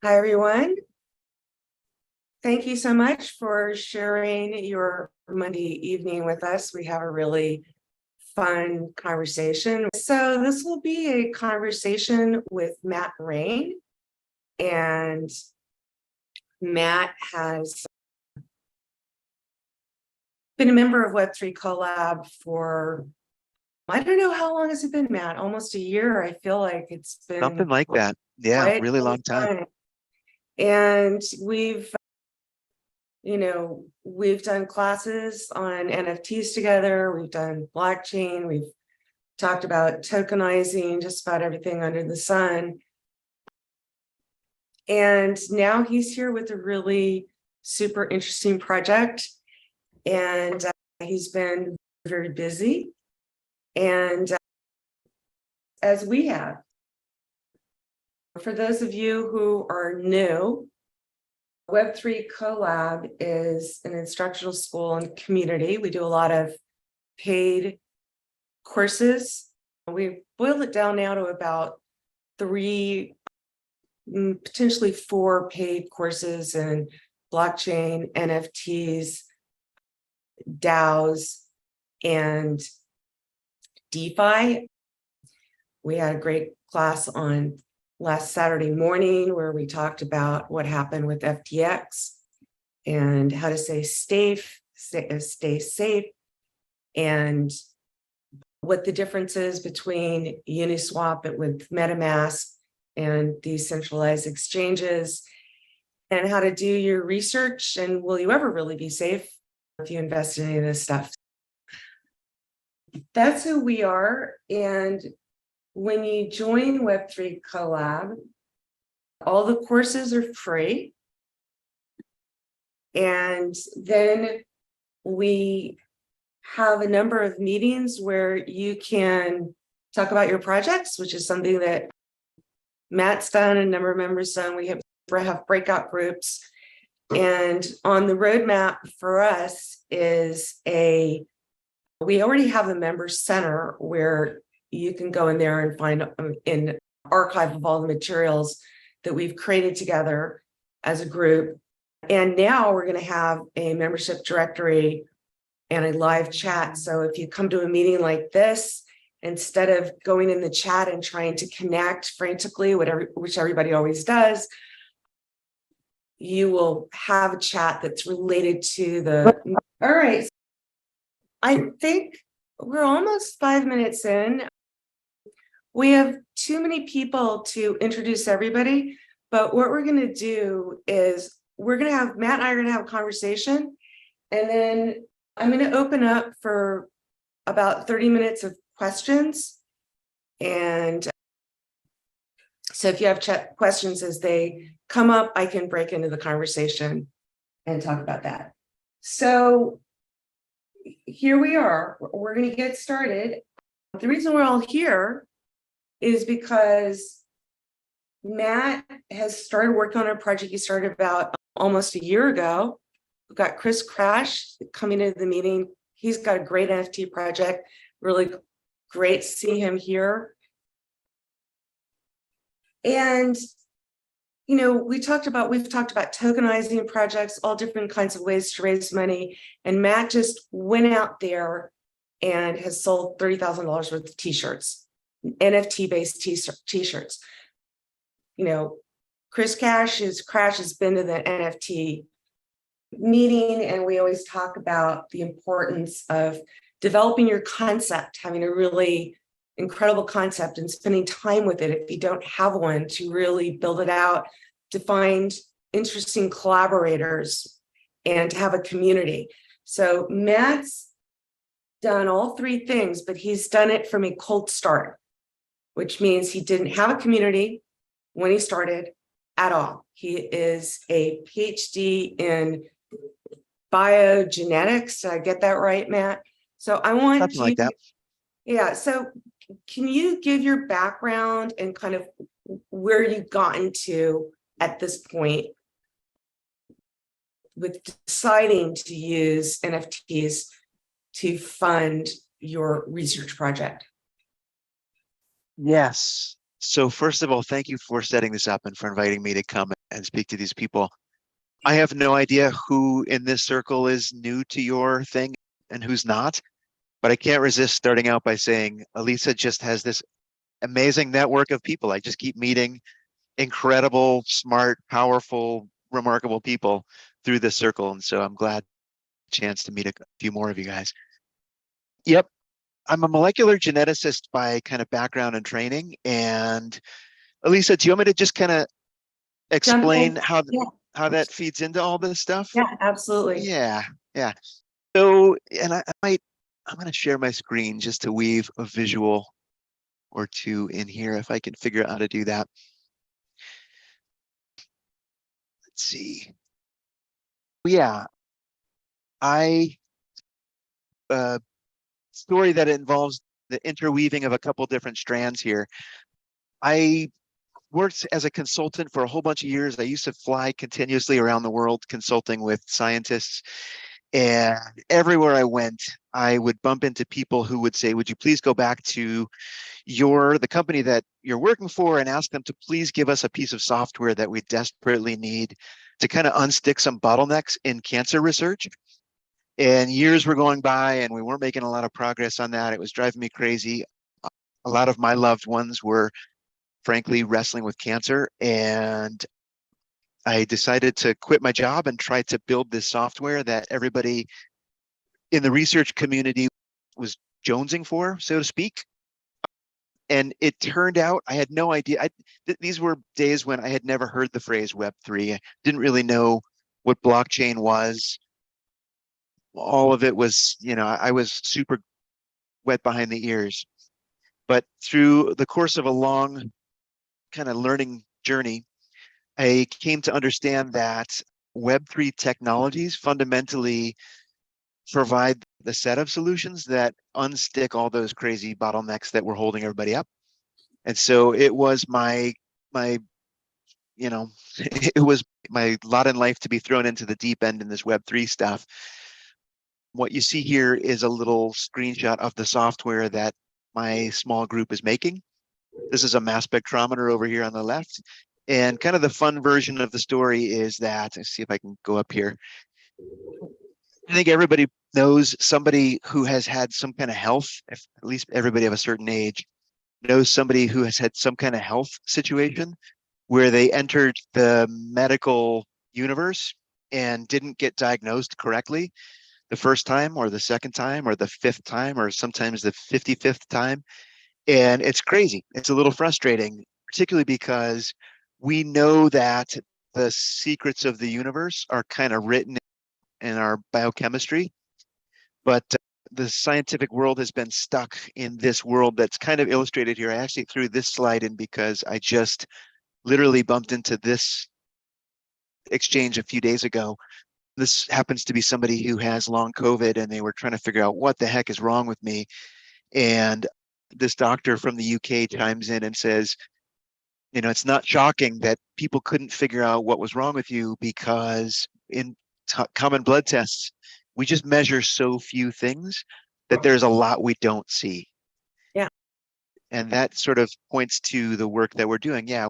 Hi, everyone. Thank you so much for sharing your Monday evening with us. We have a really fun conversation. So this will be a conversation with Matt Raine, and Matt has been a member of Web3Collab for, I don't know, how long has it been, Matt? Almost a year. I feel like it's been Something like that. Yeah, quite really a long time. And we've done classes on NFTs together. We've done blockchain. We've talked about tokenizing, just about everything under the sun. And now he's here with a really super interesting project. And he's been very busy. And as we have. For those of you who are new, Web3Collab is an instructional school and community. We do a lot of paid courses. We boiled it down now to about 3, potentially 4 paid courses in blockchain, NFTs, DAOs, and DeFi. We had a great class on last Saturday morning where we talked about what happened with FTX and how to stay safe, and what the difference is between Uniswap with MetaMask and decentralized exchanges, and how to do your research, and will you ever really be safe if you invest in any of this stuff. That's who we are. And when you join Web3Collab, all the courses are free. And then we have a number of meetings where you can talk about your projects, which is something that Matt's done, a number of members done. We have breakout groups. And on the roadmap for us is we already have a member center where you can go in there and find an archive of all the materials that we've created together as a group. And now we're going to have a membership directory and a live chat. So if you come to a meeting like this, instead of going in the chat and trying to connect frantically, which everybody always does, you will have a chat that's related to the. All right. I think we're almost 5 minutes in. We have too many people to introduce everybody, but what we're going to do is Matt and I are going to have a conversation, and then I'm going to open up for about 30 minutes of questions. And so if you have questions as they come up, I can break into the conversation and talk about that. So here we are. We're going to get started. The reason we're all here is because Matt has started working on a project he started about almost a year ago. We've got Chris Crash coming into the meeting. He's got a great NFT project. Really great to see him here. And we've talked about tokenizing projects, all different kinds of ways to raise money. And Matt just went out there and has sold $30,000 worth of t-shirts, NFT-based t-shirts. Chris Crash has been to the NFT meeting, and we always talk about the importance of developing your concept, having a really incredible concept and spending time with it if you don't have one, to really build it out, to find interesting collaborators, and to have a community. So Matt's done all 3 things, but he's done it from a cold start, which means he didn't have a community when he started at all. He is a PhD in biogenetics. Did I get that right, Matt? So I want Something like that. Yeah. So can you give your background and kind of where you've gotten to at this point with deciding to use NFTs to fund your research project? Yes. So first of all, thank you for setting this up and for inviting me to come and speak to these people. I have no idea who in this circle is new to your thing and who's not, but I can't resist starting out by saying Elisa just has this amazing network of people. I just keep meeting incredible, smart, powerful, remarkable people through this circle. And so I'm glad chance to meet a few more of you guys. Yep. I'm a molecular geneticist by kind of background and training. And Elisa, do you want me to just kind of Jump explain in. Yeah, how that feeds into all this stuff? yeah, absolutely. Yeah, yeah. So, and I'm going to share my screen just to weave a visual or two in here if I can figure out how to do that. Let's see. Yeah, I story that involves the interweaving of a couple different strands here. I worked as a consultant for a whole bunch of years. I used to fly continuously around the world consulting with scientists. And everywhere I went, I would bump into people who would say, would you please go back to the company that you're working for and ask them to please give us a piece of software that we desperately need to kind of unstick some bottlenecks in cancer research. And years were going by and we weren't making a lot of progress on that. It was driving me crazy. A lot of my loved ones were frankly wrestling with cancer, and I decided to quit my job and try to build this software that everybody in the research community was jonesing for, so to speak. And it turned out I had no idea. These were days when I had never heard the phrase Web3. I didn't really know what blockchain was. All of it was, I was super wet behind the ears. But through the course of a long kind of learning journey, I came to understand that Web3 technologies fundamentally provide the set of solutions that unstick all those crazy bottlenecks that were holding everybody up. And so it was my it was my lot in life to be thrown into the deep end in this Web3 stuff. What you see here is a little screenshot of the software that my small group is making. This is a mass spectrometer over here on the left. And kind of the fun version of the story is that, let's see if I can go up here. I think everybody knows somebody who has had some kind of health, if at least everybody of a certain age knows somebody who has had some kind of health situation where they entered the medical universe and didn't get diagnosed correctly the first time or the second time or the fifth time or sometimes the 55th time. And it's crazy. It's a little frustrating, particularly because we know that the secrets of the universe are kind of written in our biochemistry, but the scientific world has been stuck in this world that's kind of illustrated here. I actually threw this slide in because I just literally bumped into this exchange a few days ago. This happens to be somebody who has long COVID and they were trying to figure out what the heck is wrong with me. And this doctor from the UK chimes in and says, it's not shocking that people couldn't figure out what was wrong with you because in common blood tests, we just measure so few things that there's a lot we don't see. Yeah. And that sort of points to the work that we're doing. Yeah,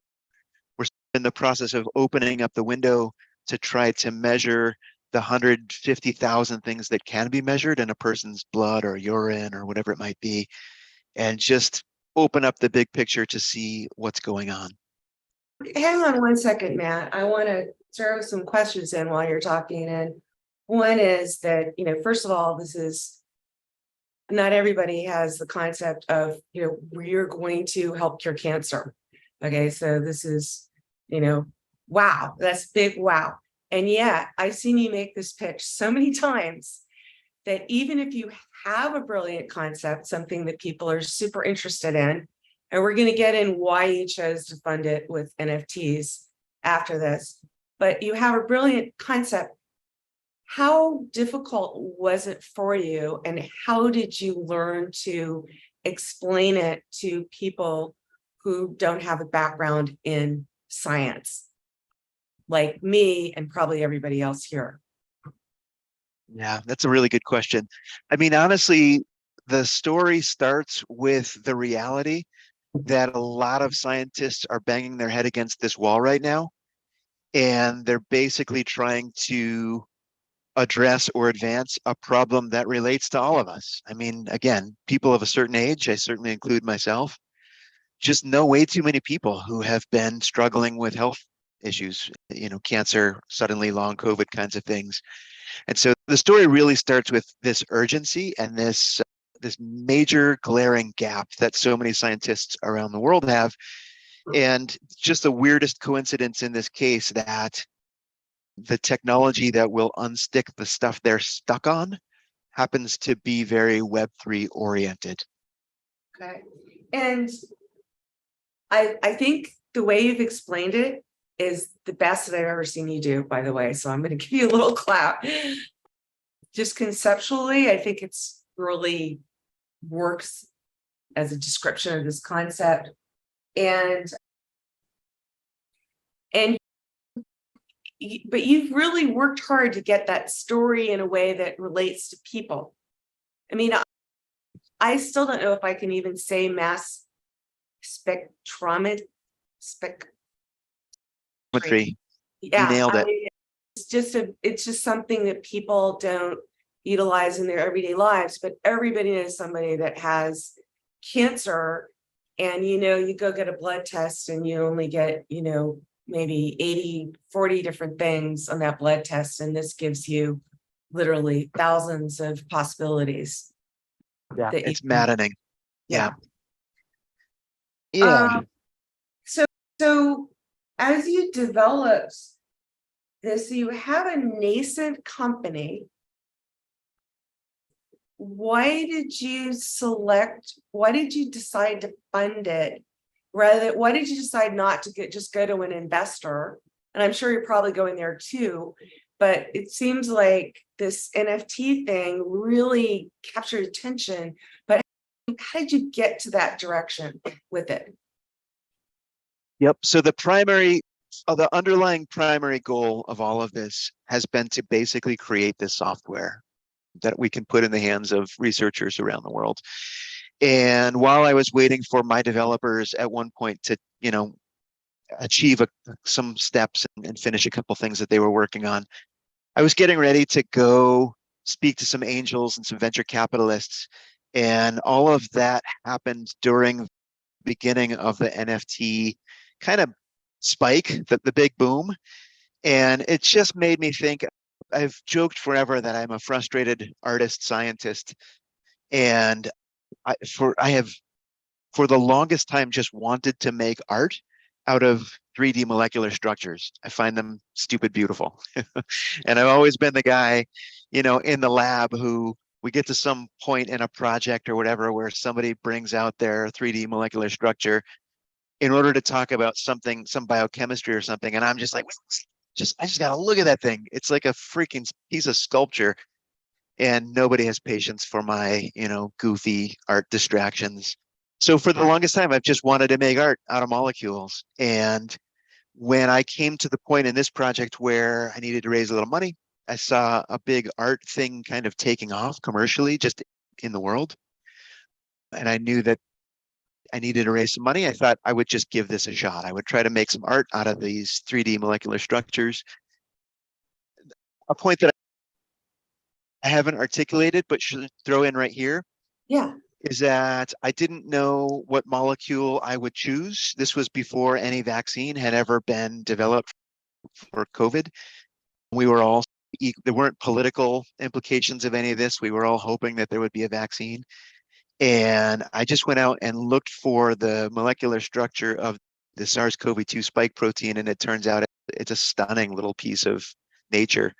we're in the process of opening up the window to try to measure the 150,000 things that can be measured in a person's blood or urine or whatever it might be, and just open up the big picture to see what's going on. Hang on one second, Matt. I want to throw some questions in while you're talking. And one is that, first of all, this is not everybody has the concept of, we're going to help cure cancer. Okay, so this is, wow, that's big wow. And yet I've seen you make this pitch so many times that even if you have a brilliant concept, something that people are super interested in, and we're going to get in why you chose to fund it with NFTs after this, but you have a brilliant concept. How difficult was it for you, and how did you learn to explain it to people who don't have a background in science, like me and probably everybody else here? Yeah, that's a really good question. I mean, honestly, the story starts with the reality that a lot of scientists are banging their head against this wall right now, and they're basically trying to address or advance a problem that relates to all of us. I mean, again, people of a certain age, I certainly include myself, just know way too many people who have been struggling with health issues, cancer, suddenly long COVID kinds of things. And so the story really starts with this urgency and this major glaring gap that so many scientists around the world have. And just the weirdest coincidence in this case that the technology that will unstick the stuff they're stuck on happens to be very Web3 oriented. Okay. And I think the way you've explained it is the best that I've ever seen you do, by the way. So I'm going to give you a little clap. Just conceptually, I think it's really works as a description of this concept. But you've really worked hard to get that story in a way that relates to people. I mean, I still don't know if I can even say mass spectrometry. You nailed it. It's just something that people don't utilize in their everyday lives, but everybody knows somebody that has cancer, and you go get a blood test and you only get maybe 40 different things on that blood test, and this gives you literally thousands of possibilities. Yeah, it's maddening. Yeah. Yeah. So as you developed this, you have a nascent company. Why did you decide to fund it? Why did you decide not to just go to an investor? And I'm sure you're probably going there too, but it seems like this NFT thing really captured attention. But how did you get to that direction with it? Yep. So the underlying primary goal of all of this has been to basically create this software that we can put in the hands of researchers around the world. And while I was waiting for my developers at one point to, achieve some steps and finish a couple things that they were working on, I was getting ready to go speak to some angels and some venture capitalists. And all of that happened during the beginning of the NFT kind of spike, the big boom. And it just made me think. I've joked forever that I'm a frustrated artist scientist, and I have for the longest time just wanted to make art out of 3D molecular structures. I find them stupid beautiful. And I've always been the guy, in the lab who we get to some point in a project or whatever where somebody brings out their 3D molecular structure in order to talk about something, some biochemistry or something. And I'm just like, I just gotta look at that thing. It's like a freaking piece of sculpture. And nobody has patience for my, goofy art distractions. So for the longest time, I've just wanted to make art out of molecules. And when I came to the point in this project where I needed to raise a little money, I saw a big art thing kind of taking off commercially just in the world. And I knew that I needed to raise some money. I thought I would just give this a shot. I would try to make some art out of these 3D molecular structures. A point that I haven't articulated, but should throw in right here, Yeah. is that I didn't know what molecule I would choose. This was before any vaccine had ever been developed for COVID. There weren't political implications of any of this. We were all hoping that there would be a vaccine. And I just went out and looked for the molecular structure of the SARS-CoV-2 spike protein, and it turns out it's a stunning little piece of nature,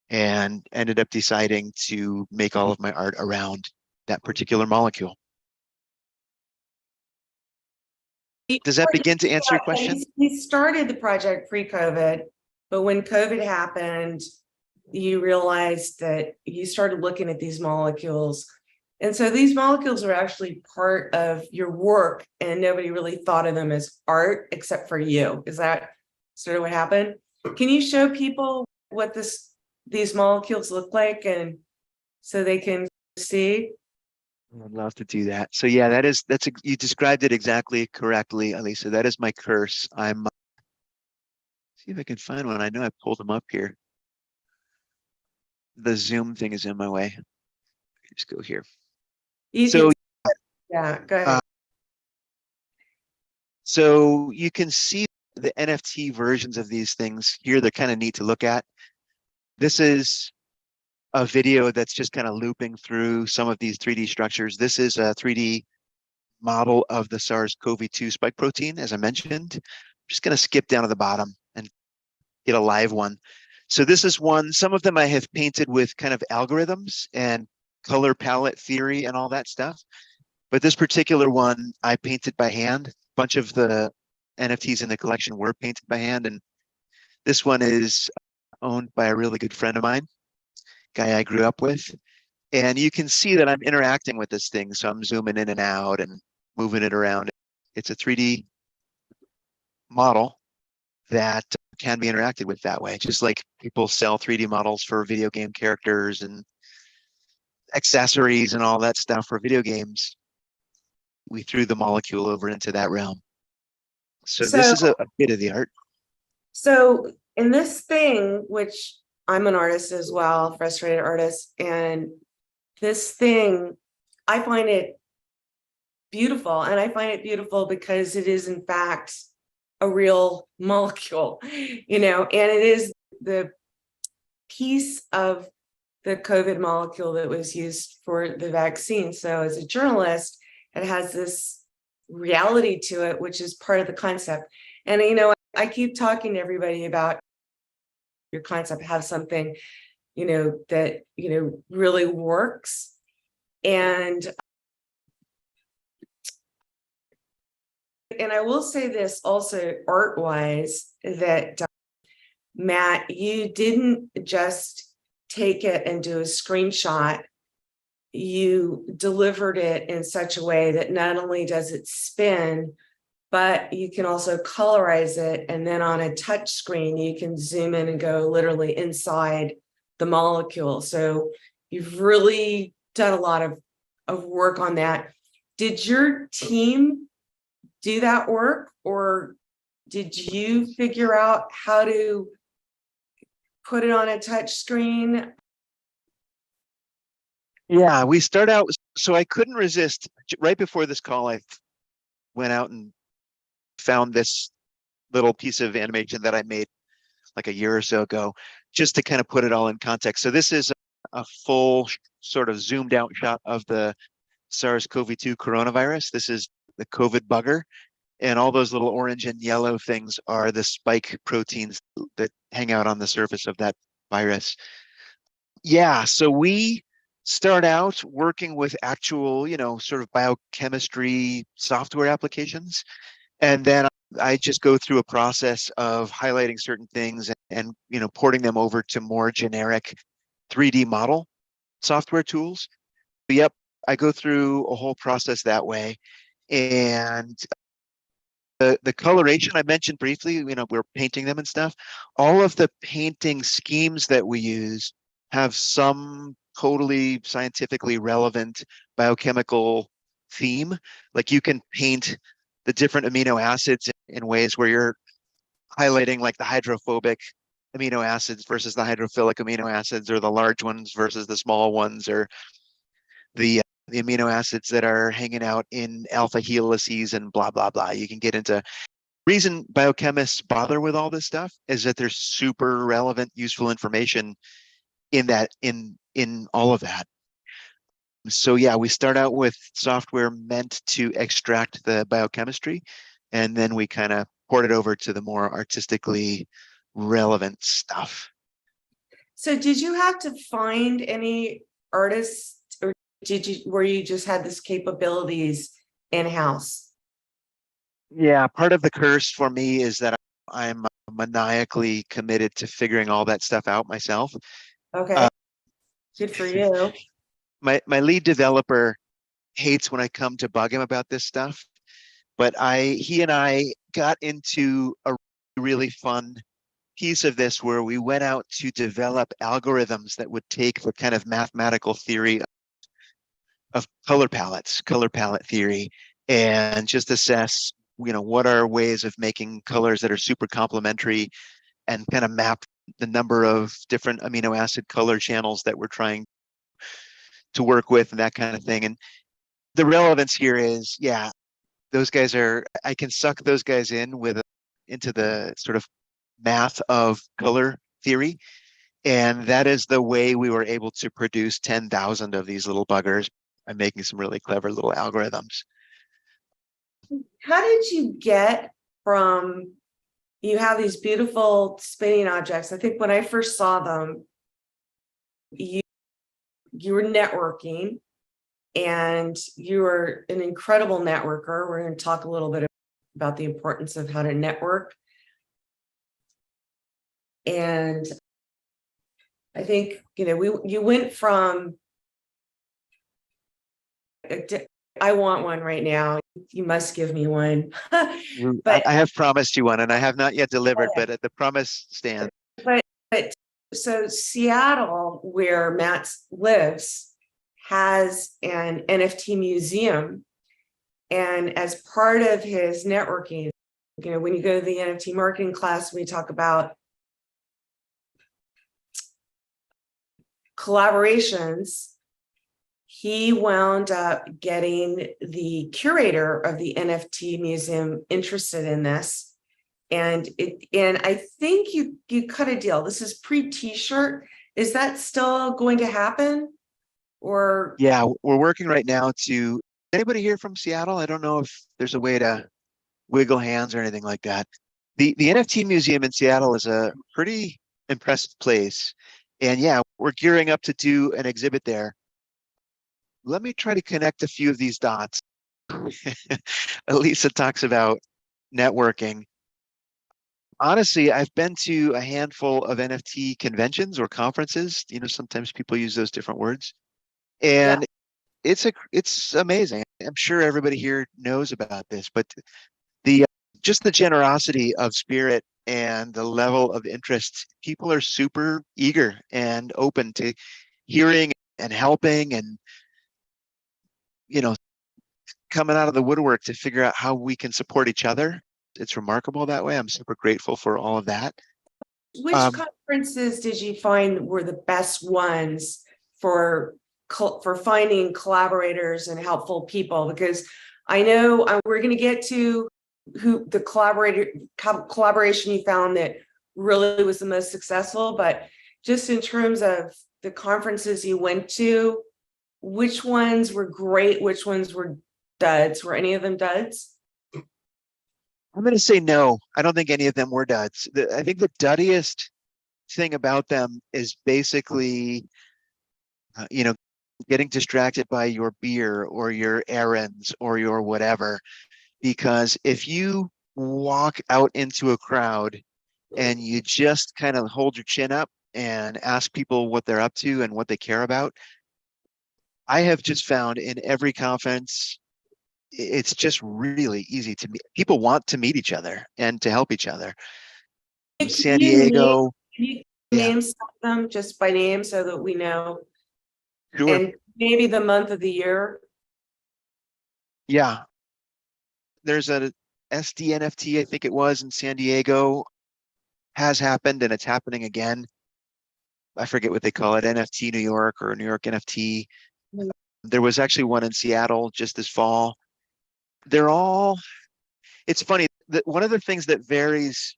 and ended up deciding to make all of my art around that particular molecule. Does that begin to answer your question? We started the project pre-COVID, but when COVID happened, you realized that you started looking at these molecules. And so these molecules are actually part of your work, and nobody really thought of them as art except for you. Is that sort of what happened? Can you show people what these molecules look like, and so they can see? I'd love to do that. So yeah, you described it exactly correctly, Elisa. That is my curse. See if I can find one. I know I pulled them up here. The Zoom thing is in my way. Just go here. You So can, yeah, go uh, ahead. so you can see the NFT versions of these things here. They're kind of neat to look at. This is a video that's just kind of looping through some of these 3D structures. This is a 3D model of the SARS-CoV-2 spike protein, as I mentioned. I'm just going to skip down to the bottom and get a live one. So this is one, some of them I have painted with kind of algorithms and color palette theory and all that stuff. But this particular one I painted by hand. A bunch of the NFTs in the collection were painted by hand. And this one is owned by a really good friend of mine, guy I grew up with. And you can see that I'm interacting with this thing. So I'm zooming in and out and moving it around. It's a 3D model that can be interacted with that way, just like people sell 3D models for video game characters and accessories and all that stuff for video games. We threw the molecule over into that realm. So this So, is a bit of the art. so in this thing, which I'm an artist as well, frustrated artist, and this thing, I find it beautiful. And I find it beautiful because it is, in fact, a real molecule, and it is the piece of the COVID molecule that was used for the vaccine. So, as a journalist, it has this reality to it, which is part of the concept. And, I keep talking to everybody about your concept, have something, that, really works. And I will say this also, art wise, that Matt, you didn't just take it and do a screenshot. You delivered it in such a way that not only does it spin, but you can also colorize it. And then on a touch screen, you can zoom in and go literally inside the molecule. So you've really done a lot of work on that. Did your team do that work, or did you figure out how to put it on a touch screen? Yeah, we start out. So I couldn't resist. Right before this call, I went out and found this little piece of animation that I made like a year or so ago, just to kind of put it all in context. So this is a full sort of zoomed out shot of the SARS-CoV-2 coronavirus. This is the COVID bugger. And all those little orange and yellow things are the spike proteins that hang out on the surface of that virus. Yeah, so we start out working with actual, sort of biochemistry software applications. And then I just go through a process of highlighting certain things and porting them over to more generic 3D model software tools. Yep, I go through a whole process that way. And the coloration I mentioned briefly, we're painting them and stuff. All of the painting schemes that we use have some totally scientifically relevant biochemical theme. Like you can paint the different amino acids in ways where you're highlighting like the hydrophobic amino acids versus the hydrophilic amino acids, or the large ones versus the small ones, or the amino acids that are hanging out in alpha helices and blah, blah, blah. You can get into reason biochemists bother with all this stuff is that there's super relevant, useful information in all of that. So yeah, we start out with software meant to extract the biochemistry, and then we kind of port it over to the more artistically relevant stuff. So did you have to find any artists, or where you just had this capabilities in-house? Yeah, part of the curse for me is that I'm maniacally committed to figuring all that stuff out myself. Okay, Uh, good for you. my lead developer hates when I come to bug him about this stuff, but he and I got into a really fun piece of this where we went out to develop algorithms that would take the kind of mathematical theory of color palettes, color palette theory, and just assess, what are ways of making colors that are super complementary and kind of map the number of different amino acid color channels that we're trying to work with and that kind of thing. And the relevance here is, yeah, I can suck those guys into the sort of math of color theory. And that is the way we were able to produce 10,000 of these little buggers by making some really clever little algorithms. How did you get from, you have these beautiful spinning objects. I think when I first saw them, you were networking and you were an incredible networker. We're going to talk a little bit about the importance of how to network. And I think, you went from, I want one right now. You must give me one. But I have promised you one and I have not yet delivered, but the promise stands. But so Seattle, where Matt lives, has an NFT museum. And as part of his networking, when you go to the NFT marketing class, we talk about collaborations. He wound up getting the curator of the NFT museum interested in this. And I think you cut a deal. This is pre-Tshirt. Is that still going to happen? Or Yeah, we're working right now to, anybody here from Seattle? I don't know if there's a way to wiggle hands or anything like that. The NFT museum in Seattle is a pretty impressive place. And yeah, we're gearing up to do an exhibit there. Let me try to connect a few of these dots. Elisa talks about networking. Honestly, I've been to a handful of NFT conventions or conferences. Sometimes people use those different words. yeah, And it's amazing. I'm sure everybody here knows about this, but the just the generosity of spirit and the level of interest, people are super eager and open to hearing and helping and coming out of the woodwork to figure out how we can support each other. It's remarkable that way. I'm super grateful for all of that. which conferences did you find were the best ones for finding collaborators and helpful people? Because I know we're going to get to who the collaboration you found that really was the most successful, but just in terms of the conferences you went to, which ones were great, which ones were duds? Were any of them duds? I'm going to say no. I don't think any of them were duds. I think the duddiest thing about them is basically, getting distracted by your beer or your errands or your whatever. Because if you walk out into a crowd and you just kind of hold your chin up and ask people what they're up to and what they care about, I have just found in every conference, it's just really easy to meet. People want to meet each other and to help each other. San Diego, Can you yeah, name some of them just by name so that we know? sure, And maybe the month of the year? yeah. There's a SDNFT, I think it was in San Diego, has happened and it's happening again. I forget what they call it, NFT New York or New York NFT. Mm. There was actually one in Seattle just this fall. They're all, it's funny that one of the things that varies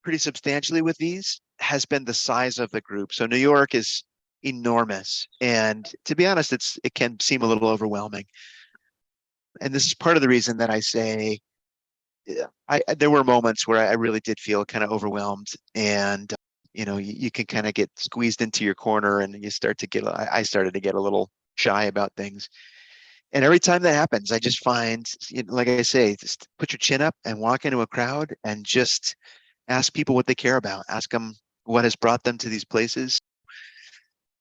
pretty substantially with these has been the size of the group. So New York is enormous. And to be honest, it can seem a little overwhelming. And this is part of the reason that I say, yeah, there were moments where I really did feel kind of overwhelmed and you can kind of get squeezed into your corner and you start to get, I started to get a little shy about things. And every time that happens, I just find, like I say, just put your chin up and walk into a crowd and just ask people what they care about. Ask them what has brought them to these places.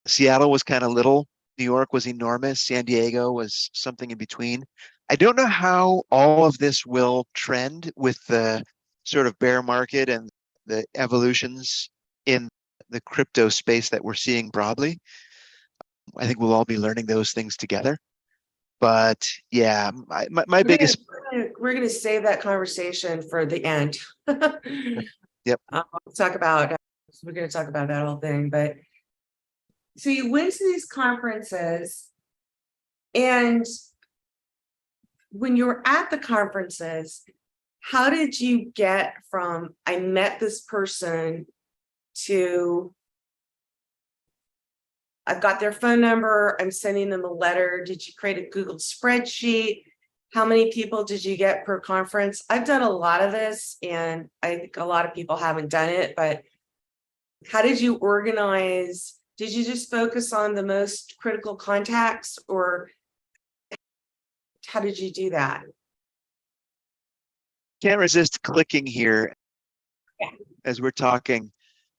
Seattle was kind of little. New York was enormous. San Diego was something in between. I don't know how all of this will trend with the sort of bear market and the evolutions in the crypto space that we're seeing broadly. I think we'll all be learning those things together. But yeah, my biggest, We're gonna save that conversation for the end. yep. Talk about, we're gonna talk about that whole thing, but so you went to these conferences, and when you were at the conferences, how did you get from I met this person to I've got their phone number, I'm sending them a letter? Did you create a Google spreadsheet? How many people did you get per conference? I've done a lot of this, and I think a lot of people haven't done it, but how did you organize? Did you just focus on the most critical contacts, or how did you do that? Can't resist clicking here Yeah. as we're talking,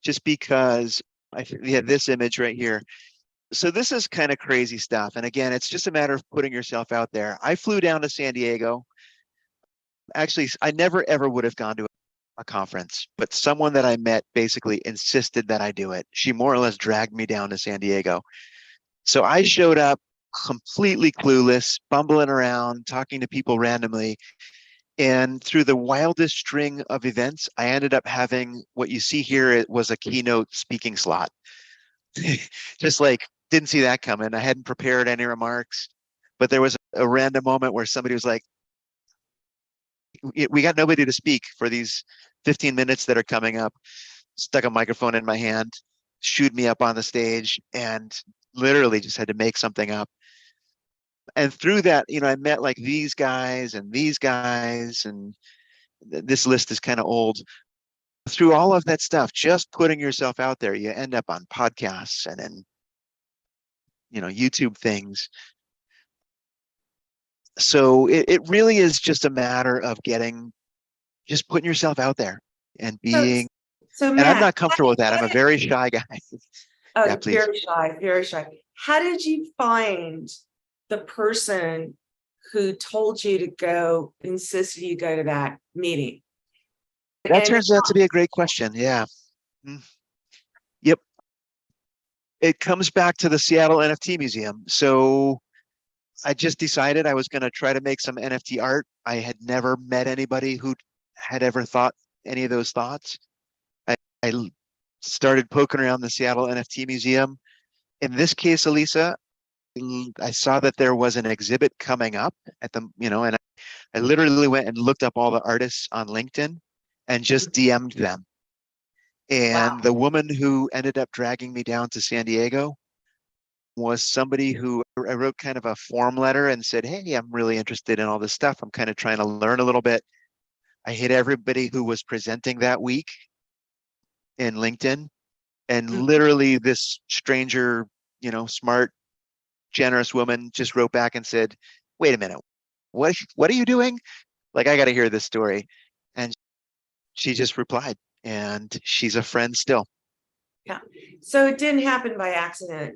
just because we have this image right here. So this is kind of crazy stuff. And again, it's just a matter of putting yourself out there. I flew down to San Diego. Actually, I never ever would have gone to a conference, but someone that I met basically insisted that I do it. She more or less dragged me down to San Diego. So I showed up completely clueless, bumbling around, talking to people randomly. And through the wildest string of events, I ended up having what you see here. It was a keynote speaking slot. Just like didn't see that coming. I hadn't prepared any remarks, but there was a random moment where somebody was like, we got nobody to speak for these 15 minutes that are coming up. Stuck a microphone in my hand, shooed me up on the stage, and literally just had to make something up. And through that, I met like these guys and these guys, and this list is kind of old. Through all of that stuff, just putting yourself out there, you end up on podcasts and then, YouTube things. So it really is just a matter of just putting yourself out there and So, being, so and I'm Matt, not comfortable with that. I'm a very shy guy. Yeah, oh, please. very shy, very shy. How did you find the person who told you to go, insisted you go to that meeting? That And turns out to be a great question. Yeah. Mm. Yep. It comes back to the Seattle NFT Museum. So I just decided I was going to try to make some NFT art. I had never met anybody who had ever thought any of those thoughts. I started poking around the Seattle NFT Museum. In this case, Elisa, I saw that there was an exhibit coming up at and I literally went and looked up all the artists on LinkedIn and just DM'd them. wow, And the woman who ended up dragging me down to San Diego was somebody who I wrote kind of a form letter and said, hey, I'm really interested in all this stuff. I'm kind of trying to learn a little bit. I hit everybody who was presenting that week in LinkedIn. And literally this stranger, smart, generous woman just wrote back and said, wait a minute, what are you doing? Like, I got to hear this story. And she just replied, and she's a friend still. yeah. So it didn't happen by accident.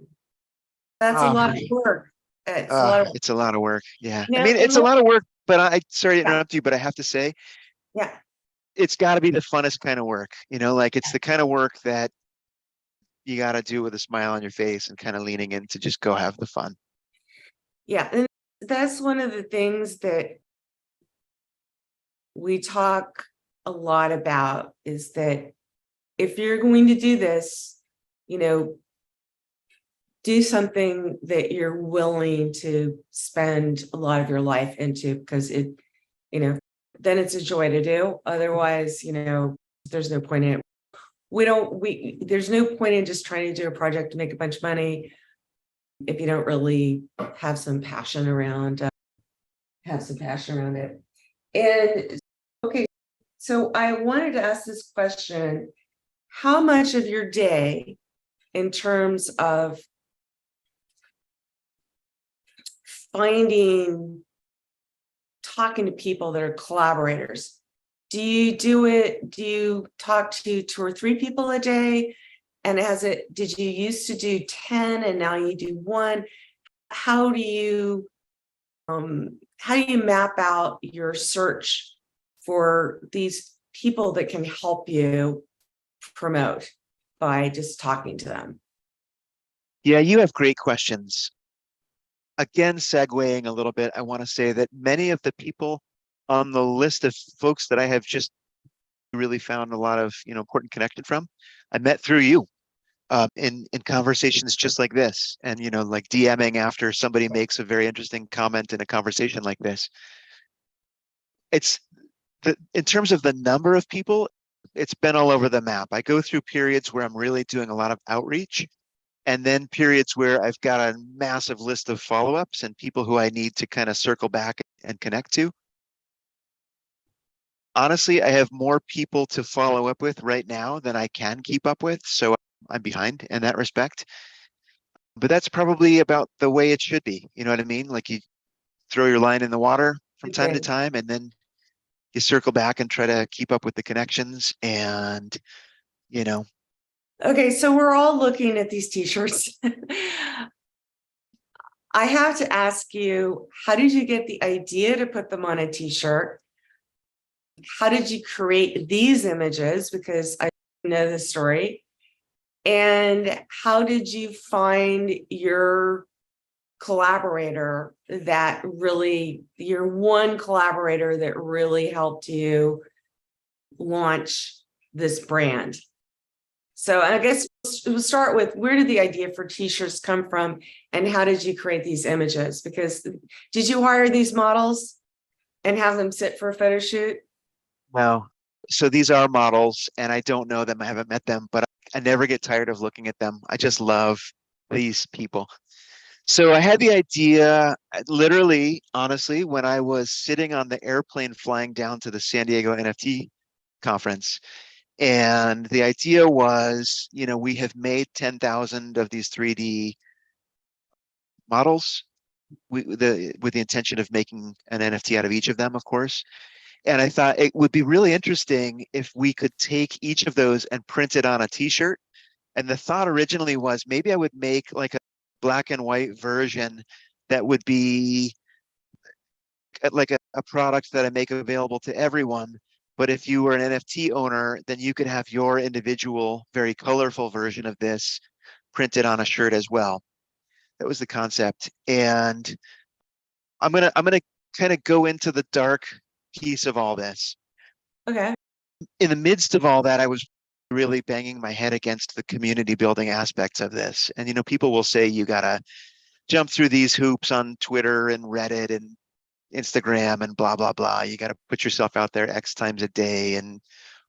That's a Uh, lot of work. It's a lot of, it's a lot of work. Yeah. I now, mean, and it's a lot of work, but sorry to yeah, interrupt you, but I have to say, yeah, it's got to be the funnest kind of work. Like it's the kind of work that you got to do with a smile on your face and kind of leaning in to just go have the fun. yeah. And that's one of the things that we talk a lot about, is that if you're going to do this, do something that you're willing to spend a lot of your life into, because then it's a joy to do. Otherwise, there's no point in it. There's no point in just trying to do a project to make a bunch of money if you don't really have some passion around it. And okay, so I wanted to ask this question: how much of your day, in terms of talking to people that are collaborators, do you talk to 2 or 3 people a day? And did you used to do 10 and now you do 1? How do you map out your search for these people that can help you promote by just talking to them? Yeah, you have great questions. again, segueing a little bit, I want to say that many of the people on the list of folks that I have just really found a lot of, important connected from, I met through you in conversations just like this, and like DMing after somebody makes a very interesting comment in a conversation like this. It's in terms of the number of people, it's been all over the map. I go through periods where I'm really doing a lot of outreach, and then periods where I've got a massive list of follow-ups and people who I need to kind of circle back and connect to. Honestly, I have more people to follow up with right now than I can keep up with, so I'm behind in that respect. But that's probably about the way it should be. You know what I mean? Like you throw your line in the water from time to Okay. time, and then you circle back and try to keep up with the connections. And, you know, Okay, so we're all looking at these t-shirts. I have to ask you, how did you get the idea to put them on a t-shirt? How did you create these images? Because I know the story. And how did you find your collaborator your one collaborator that really helped you launch this brand? So I guess we'll start with, where did the idea for t-shirts come from, and how did you create these images? Because did you hire these models and have them sit for a photo shoot? well, so these are models, and I don't know them. I haven't met them, but I never get tired of looking at them. I just love these people. So I had the idea literally, honestly, when I was sitting on the airplane flying down to the San Diego NFT conference. And the idea was, we have made 10,000 of these 3D models with the intention of making an NFT out of each of them, of course. And I thought it would be really interesting if we could take each of those and print it on a t-shirt. And the thought originally was maybe I would make like a black and white version that would be like a product that I make available to everyone. But if you were an NFT owner, then you could have your individual, very colorful version of this printed on a shirt as well. That was the concept. And I'm gonna kind of go into the dark piece of all this. Okay. In the midst of all that, I was really banging my head against the community building aspects of this. And people will say you gotta jump through these hoops on Twitter and Reddit and Instagram and blah blah blah. You got to put yourself out there X times a day and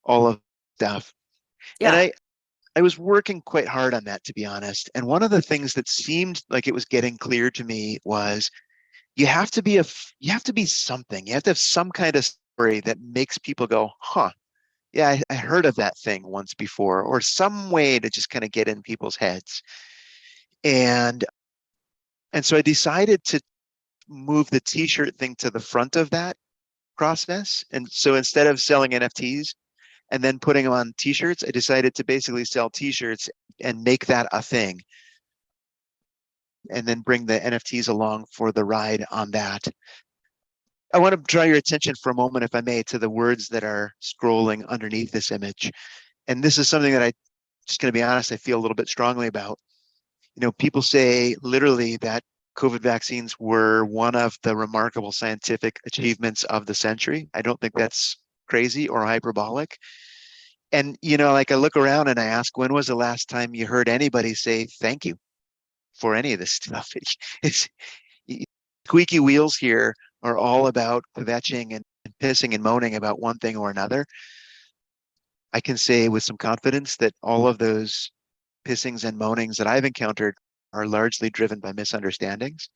all of stuff. And Yeah. I was working quite hard on that, to be honest. And one of the things that seemed like it was getting clear to me was you have to be something. You have to have some kind of story that makes people go, huh, yeah, I heard of that thing once before, or some way to just kind of get in people's heads. And so I decided to move the t-shirt thing to the front of that process. And so instead of selling NFTs and then putting them on t-shirts, I decided to basically sell t-shirts and make that a thing. And then bring the NFTs along for the ride on that. I want to draw your attention for a moment, if I may, to the words that are scrolling underneath this image. And this is something that just going to be honest, I feel a little bit strongly about. People say literally that COVID vaccines were one of the remarkable scientific achievements of the century. I don't think that's crazy or hyperbolic. And, like I look around and I ask, when was the last time you heard anybody say thank you for any of this stuff? It's squeaky wheels here are all about kvetching and pissing and moaning about one thing or another. I can say with some confidence that all of those pissings and moanings that I've encountered are largely driven by misunderstandings.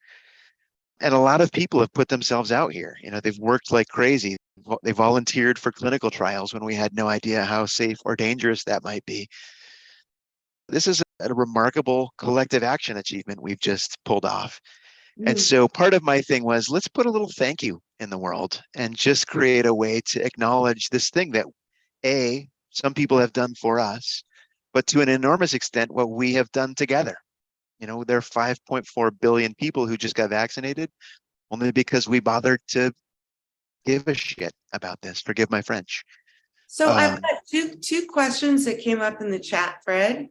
And a lot of people have put themselves out here. They've worked like crazy. They volunteered for clinical trials when we had no idea how safe or dangerous that might be. This is a remarkable collective action achievement we've just pulled off. And Mm. so part of my thing was, let's put a little thank you in the world and just create a way to acknowledge this thing that some people have done for us, but to an enormous extent, what we have done together. There are 5.4 billion people who just got vaccinated only because we bothered to give a shit about this. Forgive my French. So I've got two questions that came up in the chat thread.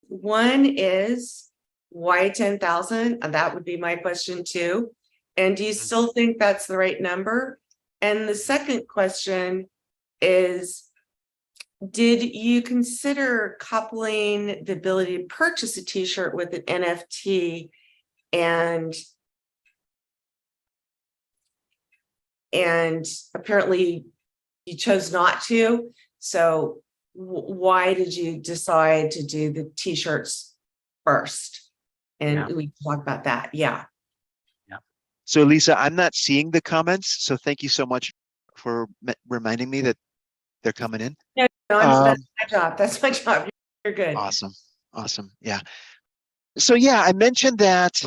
One is, why 10,000? That would be my question too. And do you still think that's the right number? And the second question is, did you consider coupling the ability to purchase a t-shirt with an NFT and apparently you chose not to? So why did you decide to do the t-shirts first? And we talk about that. Yeah. So Lisa, I'm not seeing the comments, so thank you so much for reminding me that they're coming in. No, that's my job. That's my job. You're good. Awesome. Yeah. So yeah, I mentioned that,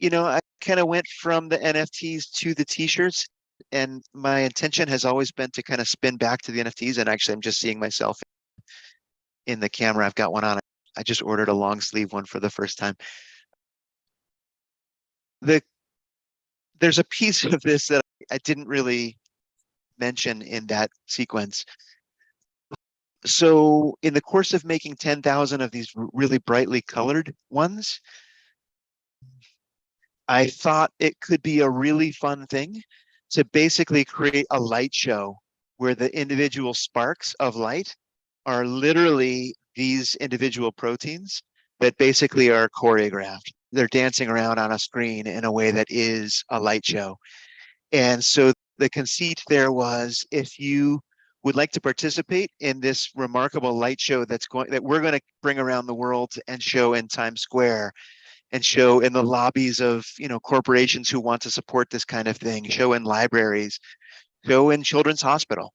I kind of went from the NFTs to the t-shirts, and my intention has always been to kind of spin back to the NFTs. And actually, I'm just seeing myself in the camera. I've got one on. I just ordered a long sleeve one for the first time. There's a piece of this that I didn't really mention in that sequence. So in the course of making 10,000 of these really brightly colored ones, I thought it could be a really fun thing to basically create a light show where the individual sparks of light are literally these individual proteins that basically are choreographed. They're dancing around on a screen in a way that is a light show. And so the conceit there was, if you would like to participate in this remarkable light show that we're going to bring around the world and show in Times Square, and show in the lobbies of corporations who want to support this kind of thing, show in libraries, show in Children's Hospital.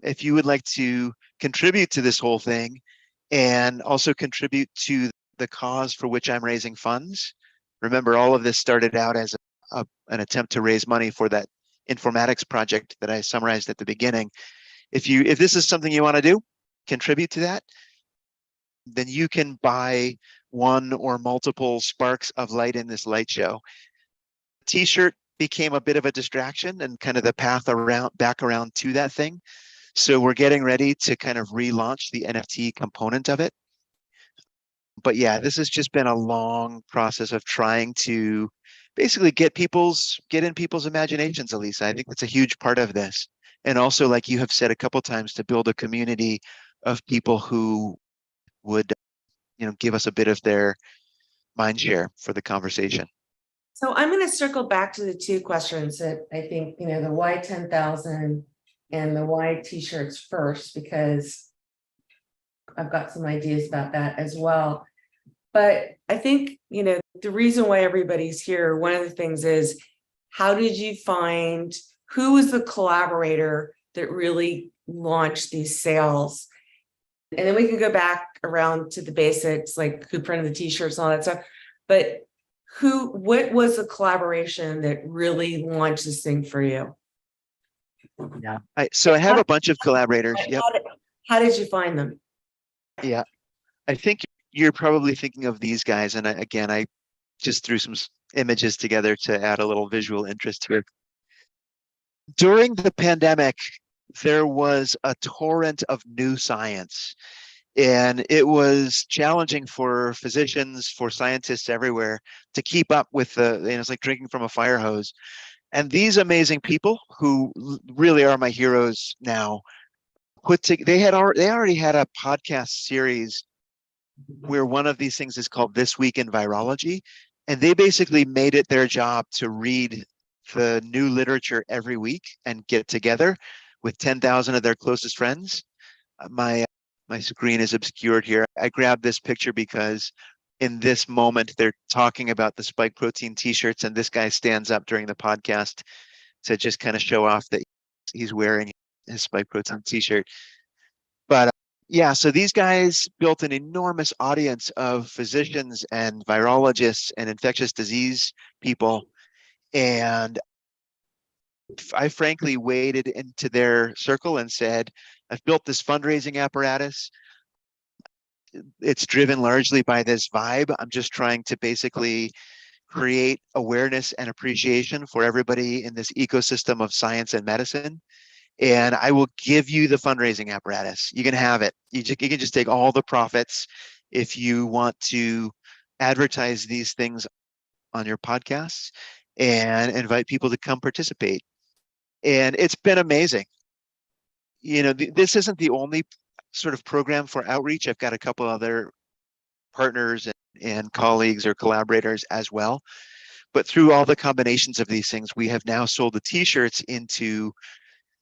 If you would like to contribute to this whole thing and also contribute to the cause for which I'm raising funds, remember all of this started out as an attempt to raise money for that informatics project that I summarized at the beginning. If this is something you want to do, contribute to that, then you can buy one or multiple sparks of light in this light show. T-shirt became a bit of a distraction and kind of the path back around to that thing. So we're getting ready to kind of relaunch the NFT component of it. But yeah, this has just been a long process of trying to basically get in people's imaginations, Elisa. I think that's a huge part of this. And also, like you have said a couple times, to build a community of people who would, give us a bit of their mind share for the conversation. So I'm going to circle back to the two questions that I think, the why 10,000 and the why t-shirts first, because I've got some ideas about that as well. But I think, the reason why everybody's here, one of the things is, how did you find, who was the collaborator that really launched these sales? And then we can go back around to the basics, like who printed the t-shirts and all that stuff. But what was the collaboration that really launched this thing for you? Yeah. So I have a bunch of collaborators. Yep. How did you find them? Yeah. I think you're probably thinking of these guys. And I just threw some images together to add a little visual interest to it. During the pandemic, there was a torrent of new science, and it was challenging for physicians, for scientists everywhere to keep up with it's like drinking from a fire hose. And these amazing people, who really are my heroes now, they already had a podcast series where one of these things is called This Week in Virology. And they basically made it their job to read the new literature every week and get together with 10,000 of their closest friends. My screen is obscured here. I grabbed this picture because in this moment, they're talking about the spike protein t-shirts, and this guy stands up during the podcast to just kind of show off that he's wearing his spike protein t-shirt. But yeah, so these guys built an enormous audience of physicians and virologists and infectious disease people. And I frankly waded into their circle and said, I've built this fundraising apparatus. It's driven largely by this vibe. I'm just trying to basically create awareness and appreciation for everybody in this ecosystem of science and medicine. And I will give you the fundraising apparatus. You can have it. You can just take all the profits if you want to advertise these things on your podcasts and invite people to come participate. And it's been amazing. This isn't the only sort of program for outreach. I've got a couple other partners and colleagues or collaborators as well. But through all the combinations of these things, we have now sold the T-shirts into,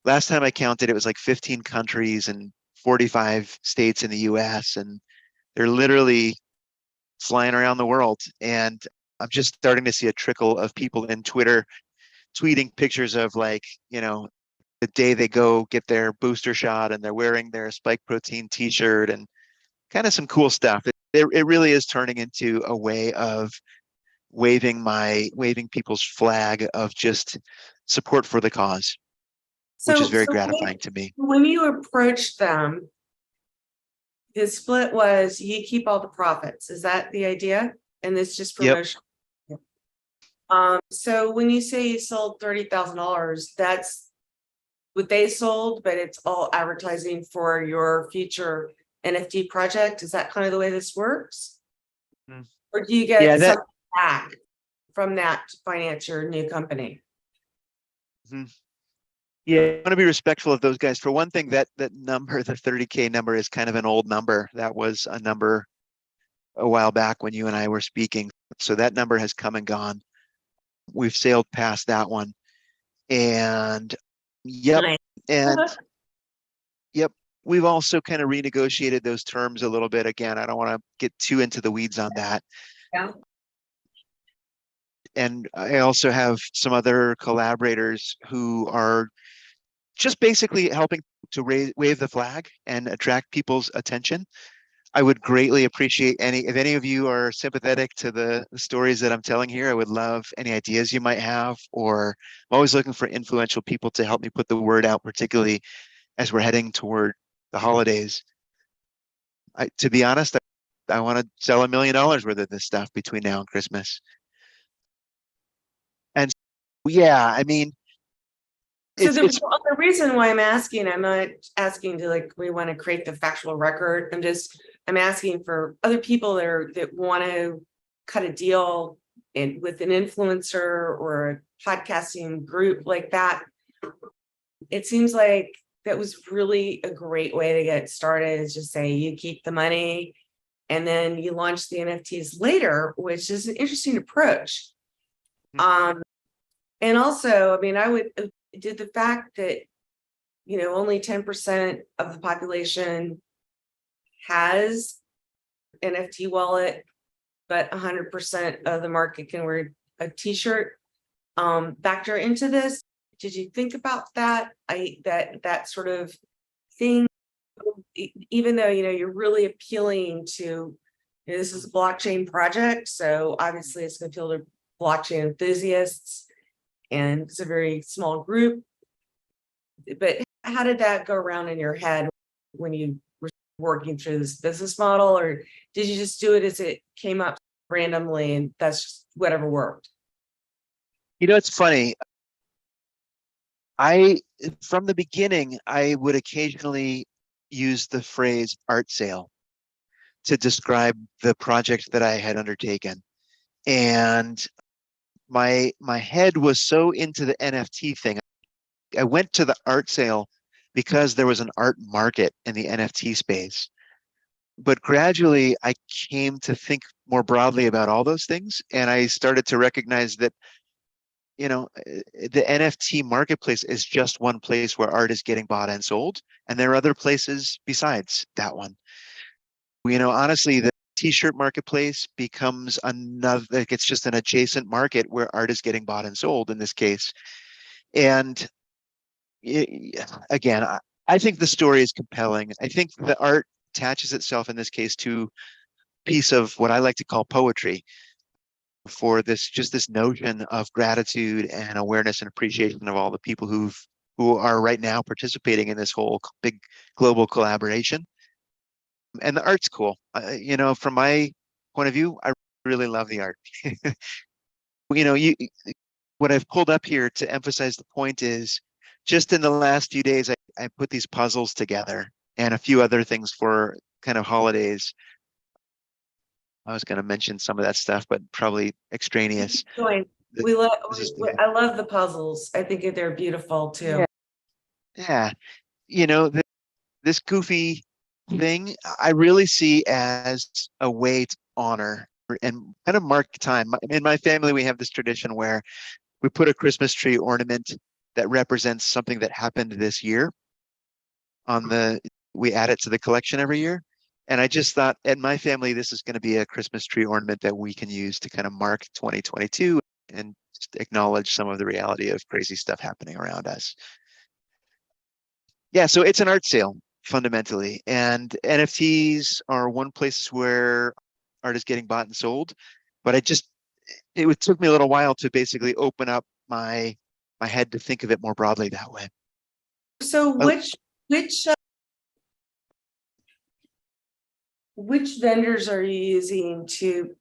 last time I counted, it was like 15 countries and 45 states in the US. And they're literally flying around the world. And I'm just starting to see a trickle of people in Twitter tweeting pictures of, like, the day they go get their booster shot and they're wearing their spike protein T-shirt and kind of some cool stuff. It really is turning into a way of waving people's flag of just support for the cause, which is So, very gratifying to me. when you approached them, the split was you keep all the profits. Is that the idea? And it's just Yep. promotion. So when you say you sold $30,000, that's what they sold, but it's all advertising for your future NFT project. Is that kind of the way this works? Mm. Or do you get Yeah, something back from that to finance your new company? Yeah, I want to be respectful of those guys. For one thing, that number, the 30K number, is kind of an old number. That was a number a while back when you and I were speaking. So that number has come and gone. We've sailed past that one. And yep. Nice. And yep, we've also kind of renegotiated those terms a little bit. Again, I don't want to get too into the weeds on that. Yeah. And I also have some other collaborators who are just basically helping to wave the flag and attract people's attention. I would greatly appreciate if any of you are sympathetic to the stories that I'm telling here. I would love any ideas you might have, or I'm always looking for influential people to help me put the word out, particularly as we're heading toward the holidays. To be honest, I want to sell $1 million worth of this stuff between now and Christmas. And yeah, I mean, So the reason why I'm not asking to, like, we want to create the factual record. I'm asking for other people that want to cut a deal with an influencer or a podcasting group like that. It seems like that was really a great way to get started, is just say you keep the money and then you launch the NFTs later, which is an interesting approach. And also, I mean, did the fact that, only 10% of the population has NFT wallet, but 100% of the market can wear a T-shirt, factor into this? Did you think about that? That sort of thing, even though, you're really appealing to, this is a blockchain project, so obviously it's going to appeal to blockchain enthusiasts, and it's a very small group. But how did that go around in your head when you were working through this business model, or did you just do it as it came up randomly and that's just whatever worked? It's funny. From the beginning, I would occasionally use the phrase art sale to describe the project that I had undertaken. And my head was so into the NFT thing. I went to the art sale because there was an art market in the NFT space. But gradually, I came to think more broadly about all those things. And I started to recognize that, the NFT marketplace is just one place where art is getting bought and sold. And there are other places besides that one. Honestly, the T-shirt marketplace becomes another, like, it's just an adjacent market where art is getting bought and sold in this case. And again, I think the story is compelling. I think the art attaches itself in this case to a piece of what I like to call poetry, for this notion of gratitude and awareness and appreciation of all the people who are right now participating in this whole big global collaboration. And the art's cool. From my point of view, I really love the art. What I've pulled up here to emphasize the point is, just in the last few days, I put these puzzles together and a few other things for kind of holidays. I was going to mention some of that stuff, but probably extraneous. Join. Th- We love, This is I love the puzzles. I think they're beautiful too. yeah, you know, this goofy thing I really see as a way to honor and kind of mark time. In my family, we have this tradition where we put a Christmas tree ornament that represents something that happened this year on the, we add it to the collection every year. And I just thought in my family, this is going to be a Christmas tree ornament that we can use to kind of mark 2022 and just acknowledge some of the reality of crazy stuff happening around us. Yeah, so it's an art sale fundamentally, and NFTs are one place where art is getting bought and sold. But took me a little while to basically open up my head to think of it more broadly that way. So Uh, which vendors are you using to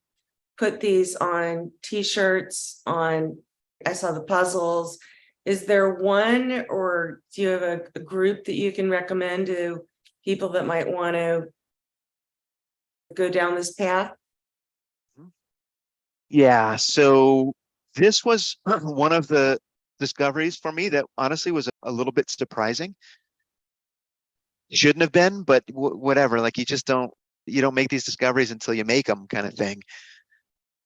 put these on t-shirts on? I saw the puzzles. Is there one, or do you have a group that you can recommend to people that might want to go down this path? Yeah, so this was one of the discoveries for me that honestly was a little bit surprising. Shouldn't have been, but whatever. Like you don't make these discoveries until you make them, kind of thing.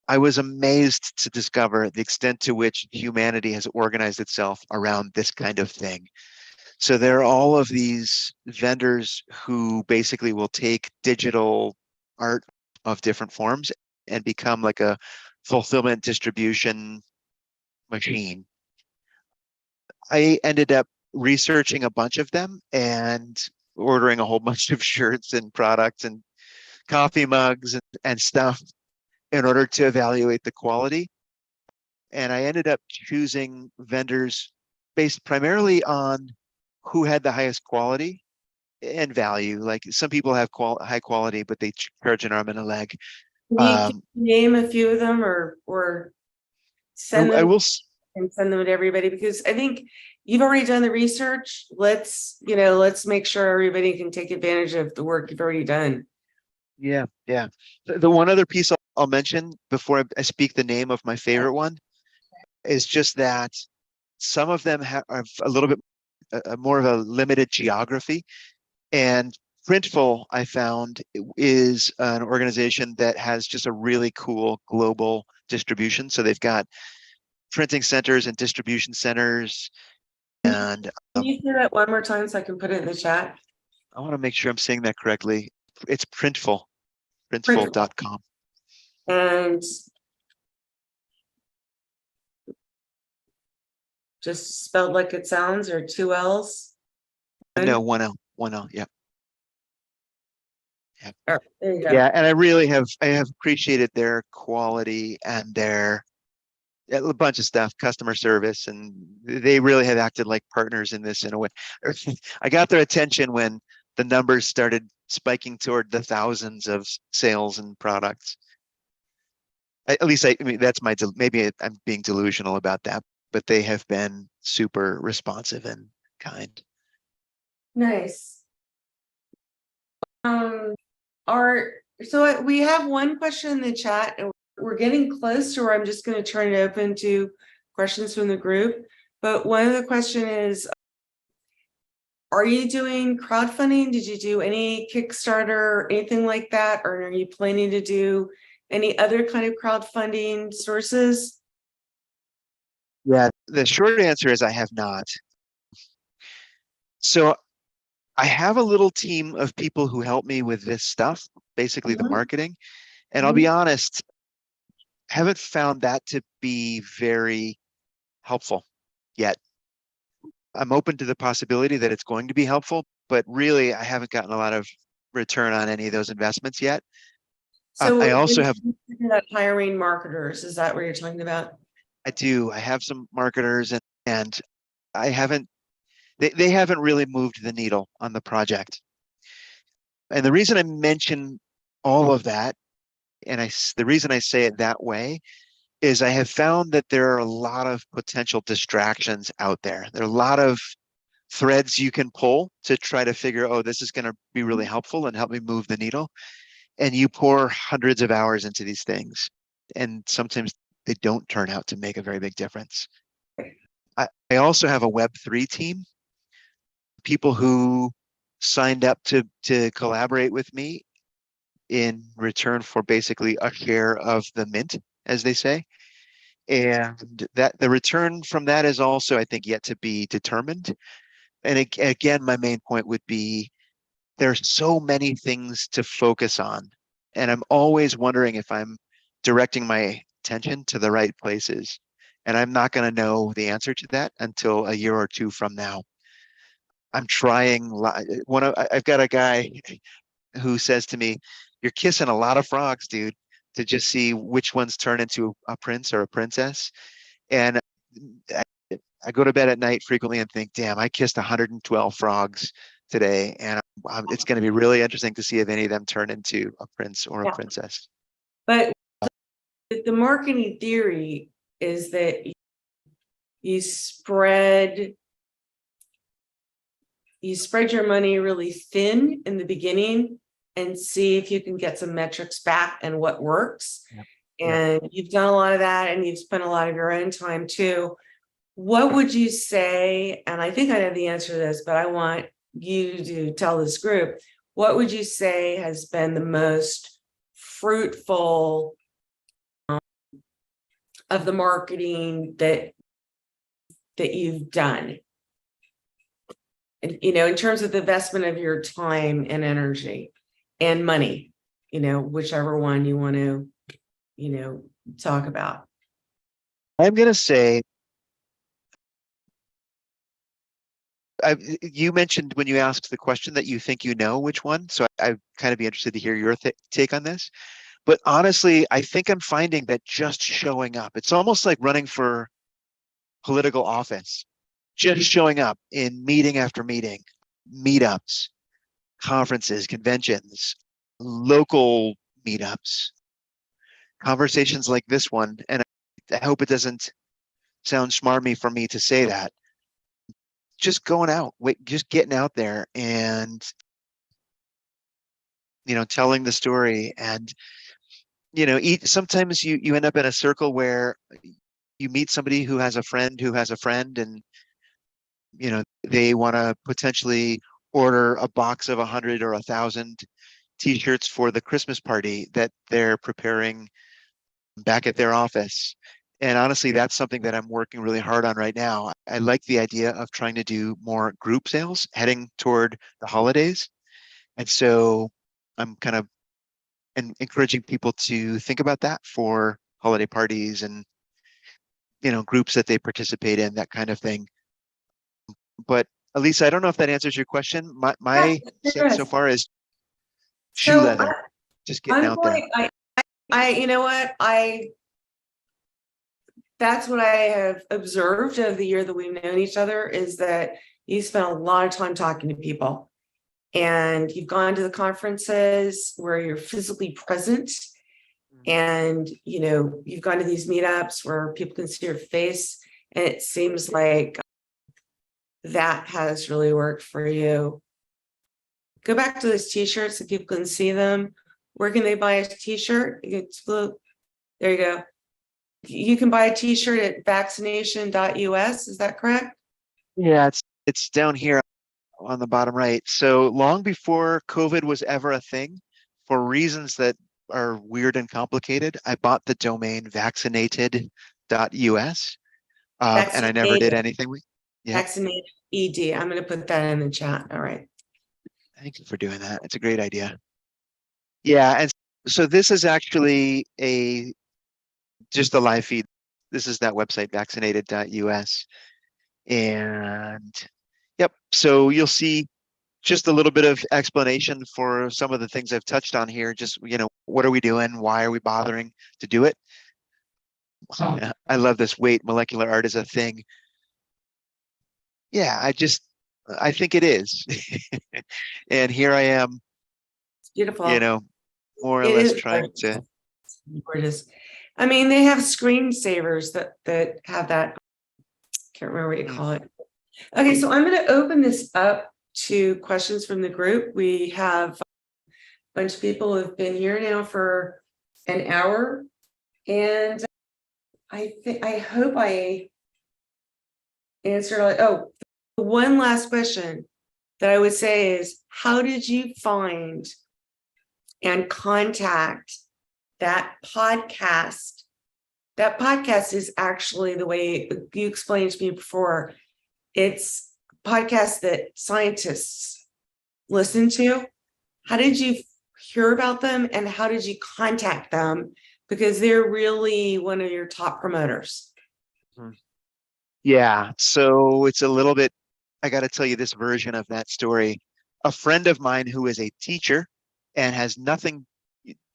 I was amazed to discover the extent to which humanity has organized itself around this kind of thing. So there are all of these vendors who basically will take digital art of different forms and become like a fulfillment distribution machine. I ended up researching a bunch of them and ordering a whole bunch of shirts and products and coffee mugs and stuff in order to evaluate the quality. And I ended up choosing vendors based primarily on who had the highest quality and value. Like some people have high quality, but they charge an arm and a leg. Can Um, you name a few of them, or send I them will. and send them to everybody? Because I think you've already done the research. Let's make sure everybody can take advantage of the work you've already done. Yeah, yeah. The one other piece I'll mention before I speak the name of my favorite one is just that some of them have a little bit more of a limited geography. And Printful, I found, is an organization that has just a really cool global distribution. So they've got printing centers and distribution centers. And Can you say that one more time so I can put it in the chat? I want to make sure I'm saying that correctly. It's Printful, Printful. printful.com. And just spelled like it sounds, or two L's? No, one L, one L. Yeah. Yeah. Oh, there you go. Yeah, and I have appreciated their quality and their a bunch of stuff, customer service, and they really have acted like partners in this in a way. I got their attention when the numbers started spiking toward the thousands of sales and products. At least I mean that's maybe I'm being delusional about that, but they have been super responsive and kind. Nice. Art. So we have one question in the chat, and we're getting close to where I'm just going to turn it open to questions from the group. But one of the question is, are you doing crowdfunding? Did you do any Kickstarter or anything like that? Or are you planning to do any other kind of crowdfunding sources? Yeah, the short answer is I have not. So I have a little team of people who help me with this stuff, basically the marketing. And I'll be honest, haven't found that to be very helpful yet. I'm open to the possibility that it's going to be helpful, but really I haven't gotten a lot of return on any of those investments yet. I So also have, hiring marketers, is that what you're talking about? I have some marketers and I haven't, they haven't really moved the needle on the project. And the reason I mention all of that, the reason I say it that way is I have found that there are a lot of potential distractions out there. There are a lot of threads you can pull to try to figure, oh, this is going to be really helpful and help me move the needle. and you pour hundreds of hours into these things, and sometimes they don't turn out to make a very big difference. I also have a Web3 team, people who signed up to collaborate with me in return for basically a share of the mint, as they say. And that the return from that is also, I think, yet to be determined. And again, my main point would be there's so many things to focus on. And I'm always wondering if I'm directing my attention to the right places. And I'm not going to know the answer to that until a year or two from now. I'm trying. I've got a guy who says to me, "You're kissing a lot of frogs, dude, to just see which ones turn into a prince or a princess." And I, I go to bed at night frequently and think, damn, I kissed 112 frogs today. And it's going to be really interesting to see if any of them turn into a prince or a Yeah. princess. But the marketing theory is that you spread your money really thin in the beginning and see if you can get some metrics back and what works. Yep. And you've done a lot of that, and you've spent a lot of your own time too. What would you say, and I think I know the answer to this, but I want you to tell this group, what would you say has been the most fruitful of the marketing that you've done? And, in terms of the investment of your time and energy and money, whichever one you want to, talk about. I'm going to say, you mentioned when you asked the question that you think you know which one. So I'd kind of be interested to hear your take on this. But honestly, I think I'm finding that just showing up, it's almost like running for political office, just showing up in meeting after meeting, meetups, conferences, conventions, local meetups, conversations like this one. And I hope it doesn't sound smarmy for me to say that. Just going out, just getting out there and, telling the story. And, sometimes you end up in a circle where you meet somebody who has a friend who has a friend, and they want to potentially order a box of 100 or 1,000 T-shirts for the Christmas party that they're preparing back at their office. And honestly, that's something that I'm working really hard on right now. I like the idea of trying to do more group sales heading toward the holidays. And so I'm kind of encouraging people to think about that for holiday parties and, groups that they participate in, that kind of thing. But Elisa, I don't know if that answers your question. My sense so far is shoe So leather, just getting I'm out there. going, you know what, that's what I have observed of the year that we've known each other, is that you spent a lot of time talking to people, and you've gone to the conferences where you're physically present, and you've gone to these meetups where people can see your face, and it seems like that has really worked for you. Go back to those t-shirts so people can see them. Where can they buy a t-shirt? There you go. You can buy a t-shirt at vaccination.us. Is that correct? Yeah, it's down here on the bottom right. So long before COVID was ever a thing, for reasons that are weird and complicated, I bought the domain vaccinated.us, and I never did anything with. Yeah, Vaccinated ED. I'm going to put that in the chat. All right. thank you for doing that. It's a great idea. Yeah, and so this is actually just a live feed. This is that website, vaccinated.us. And yep, so you'll see just a little bit of explanation for some of the things I've touched on here. Just, what are we doing? Why are we bothering to do it? I love this. Wait, molecular art is a thing. Yeah, I think it is. And here I am, It's beautiful. more or It less is trying to. gorgeous. I mean, they have screensavers that have that. Can't remember what you call it. Okay, so I'm going to open this up to questions from the group. We have bunch of people who've been here now for an hour. And I hope I answered one last question that I would say is, how did you find and contact that podcast? That podcast is actually, the way you explained to me before, it's a podcast that scientists listen to. How did you hear about them, and how did you contact them? Because they're really one of your top promoters. Yeah, so it's a little bit, I got to tell you this version of that story. A friend of mine who is a teacher and has nothing,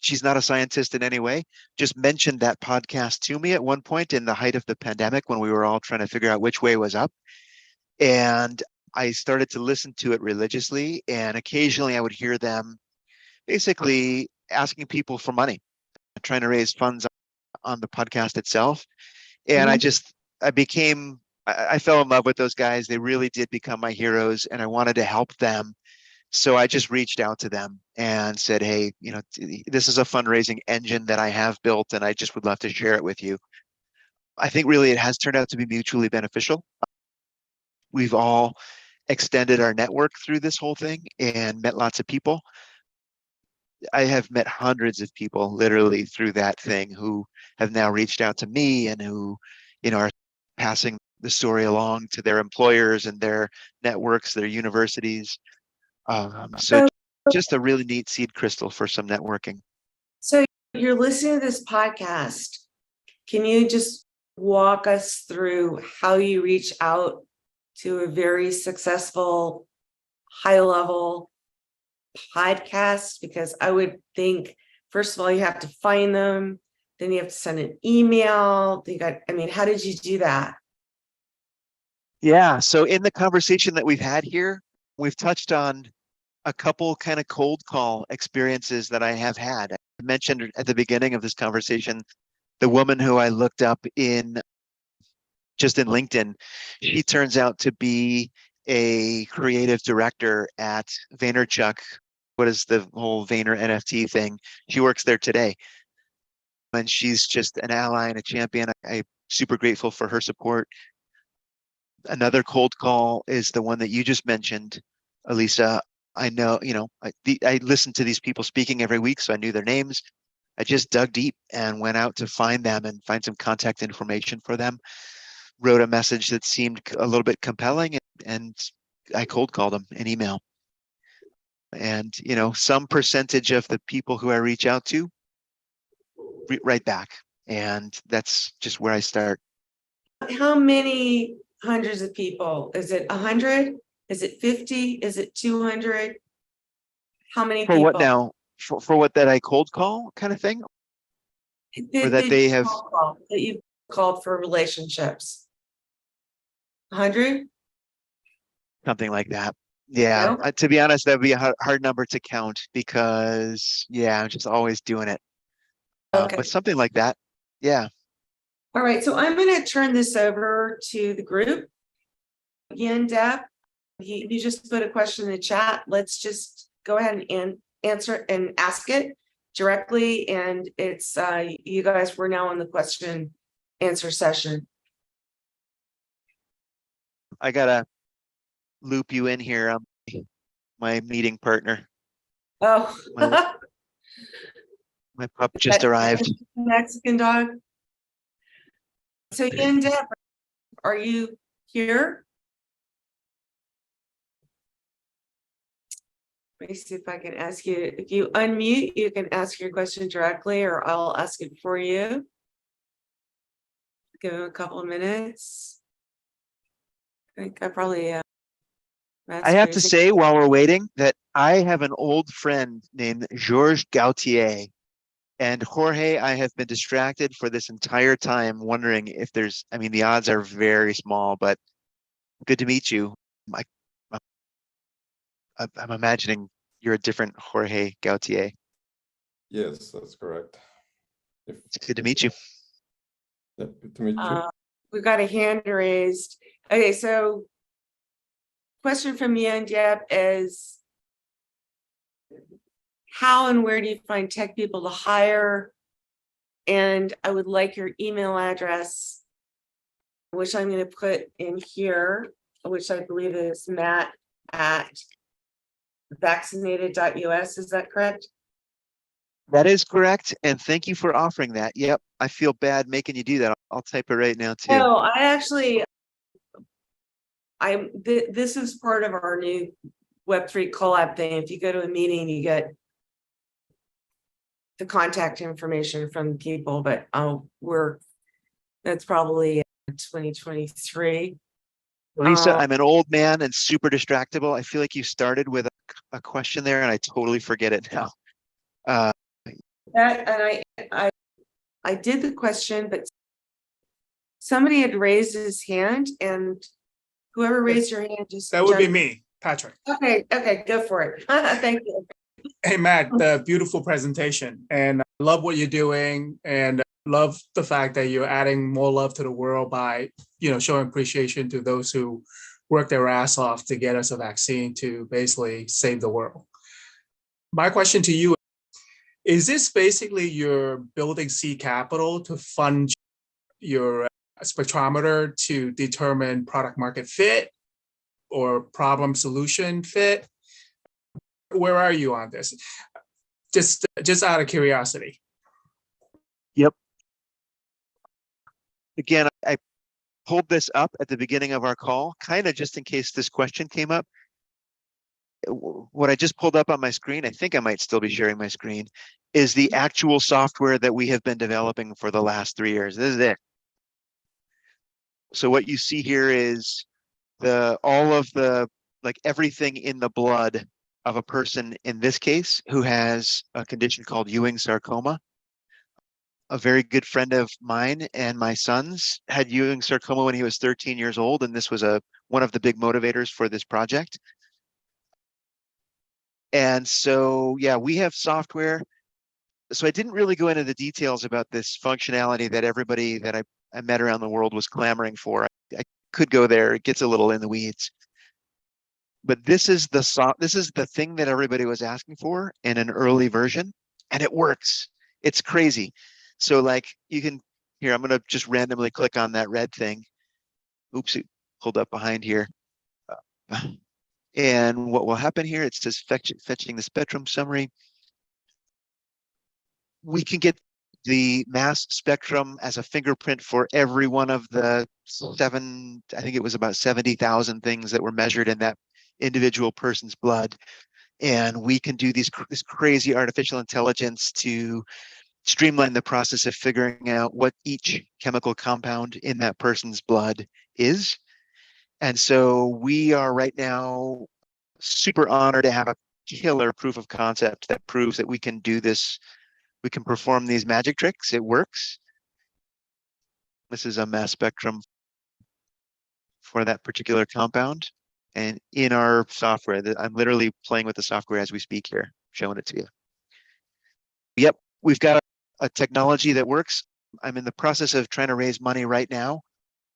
she's not a scientist in any way, just mentioned that podcast to me at one point in the height of the pandemic when we were all trying to figure out which way was up. And I started to listen to it religiously, and occasionally I would hear them basically asking people for money, trying to raise funds on the podcast itself. And I fell in love with those guys. They really did become my heroes, and I wanted to help them. So I just reached out to them and said, hey, this is a fundraising engine that I have built, and I just would love to share it with you. I think really it has turned out to be mutually beneficial. We've all extended our network through this whole thing and met lots of people. I have met hundreds of people literally through that thing who have now reached out to me and who, are passing the story along to their employers and their networks, their universities. So So, just a really neat seed crystal for some networking. so you're listening to this podcast. Can you just walk us through how you reach out to a very successful, high-level podcast? Because I would think, first of all, you have to find them, then you have to send an email. How did you do that? Yeah. So in the conversation that we've had here, we've touched on a couple kind of cold call experiences that I have had. I mentioned at the beginning of this conversation, the woman who I looked up just in LinkedIn. She turns out to be a creative director at Vaynerchuk. What is the whole Vayner NFT thing? She works there today. And she's just an ally and a champion. I'm super grateful for her support. Another cold call is the one that you just mentioned, Elisa. I know, I listen to these people speaking every week, so I knew their names. I just dug deep and went out to find them and find some contact information for them. Wrote a message that seemed a little bit compelling, and I cold called them an email. And, some percentage of the people who I reach out to write back. And that's just where I start. How many hundreds of people? Is it 100? Is it 50? Is it 200? How many For people? what now? For what, that I cold call kind of thing? Or that they have that you've called for relationships? 100? something like that. Yeah. No? To be honest, that'd be a hard number to count because, yeah, I'm just always doing it. Okay. But something like that. Yeah. All right. So I'm going to turn this over to the group. Again, Deb, you just put a question in the chat. Let's just go ahead and answer and ask it directly. And it's you guys, we're now on the question answer session. I gotta loop you in here. My meeting partner. Oh, My pup just arrived. Mexican dog. So again, Deb, are you here? Let me see if I can ask you. If you unmute, you can ask your question directly, or I'll ask it for you. Give him a couple of minutes. I think I probably. I have to say, while we're waiting, that I have an old friend named Georges Gautier. And Jorge, I have been distracted for this entire time, wondering if the odds are very small, but good to meet you. I'm imagining you're a different Jorge Gautier. Yes, that's correct. It's good to meet you. Yep, good to meet you. We've got a hand raised. Okay, so question from Yan Deb is, how and where do you find tech people to hire? And I would like your email address, which I'm going to put in here, which I believe is matt@vaccinated.us. Is that correct? That is correct. And thank you for offering that. Yep. I feel bad making you do that. I'll type it right now too. No, I actually, this is part of our new Web3Collab thing. If you go to a meeting, you get the contact information from people, but that's probably 2023. Lisa, I'm an old man and super distractible. I feel like you started with a question there and I totally forget it now. That and I did the question, but somebody had raised his hand, and whoever raised your hand just That would be jumped. me, Patrick. Okay, go for it. Thank you. Hey, Matt, the beautiful presentation, and I love what you're doing, and love the fact that you're adding more love to the world by, showing appreciation to those who work their ass off to get us a vaccine to basically save the world. My question to you is this basically your building seed capital to fund your spectrometer to determine product market fit or problem solution fit? Where are you on this? Just out of curiosity. Yep. Again, I pulled this up at the beginning of our call, kind of just in case this question came up. What I just pulled up on my screen, I think I might still be sharing my screen, is the actual software that we have been developing for the last 3 years. This is it. So what you see here is all of the, like everything in the blood of a person, in this case, who has a condition called Ewing sarcoma. A very good friend of mine and my son's had Ewing sarcoma when he was 13 years old, and this was one of the big motivators for this project. And so, yeah, we have software. So I didn't really go into the details about this functionality that everybody that I met around the world was clamoring for. I could go there. It gets a little in the weeds. But this is the thing that everybody was asking for in an early version, and it works. It's crazy. So like you can, here, I'm going to just randomly click on that red thing. Oops, it pulled up behind here. And what will happen here, it says fetching the spectrum summary. We can get the mass spectrum as a fingerprint for every one of the I think it was about 70,000 things that were measured in that individual person's blood. And we can do this crazy artificial intelligence to streamline the process of figuring out what each chemical compound in that person's blood is. And so we are right now super honored to have a killer proof of concept that proves that we can do this. We can perform these magic tricks. It works. This is a mass spectrum for that particular compound. And in our software, I'm literally playing with the software as we speak here, showing it to you. Yep, we've got a technology that works. I'm in the process of trying to raise money right now.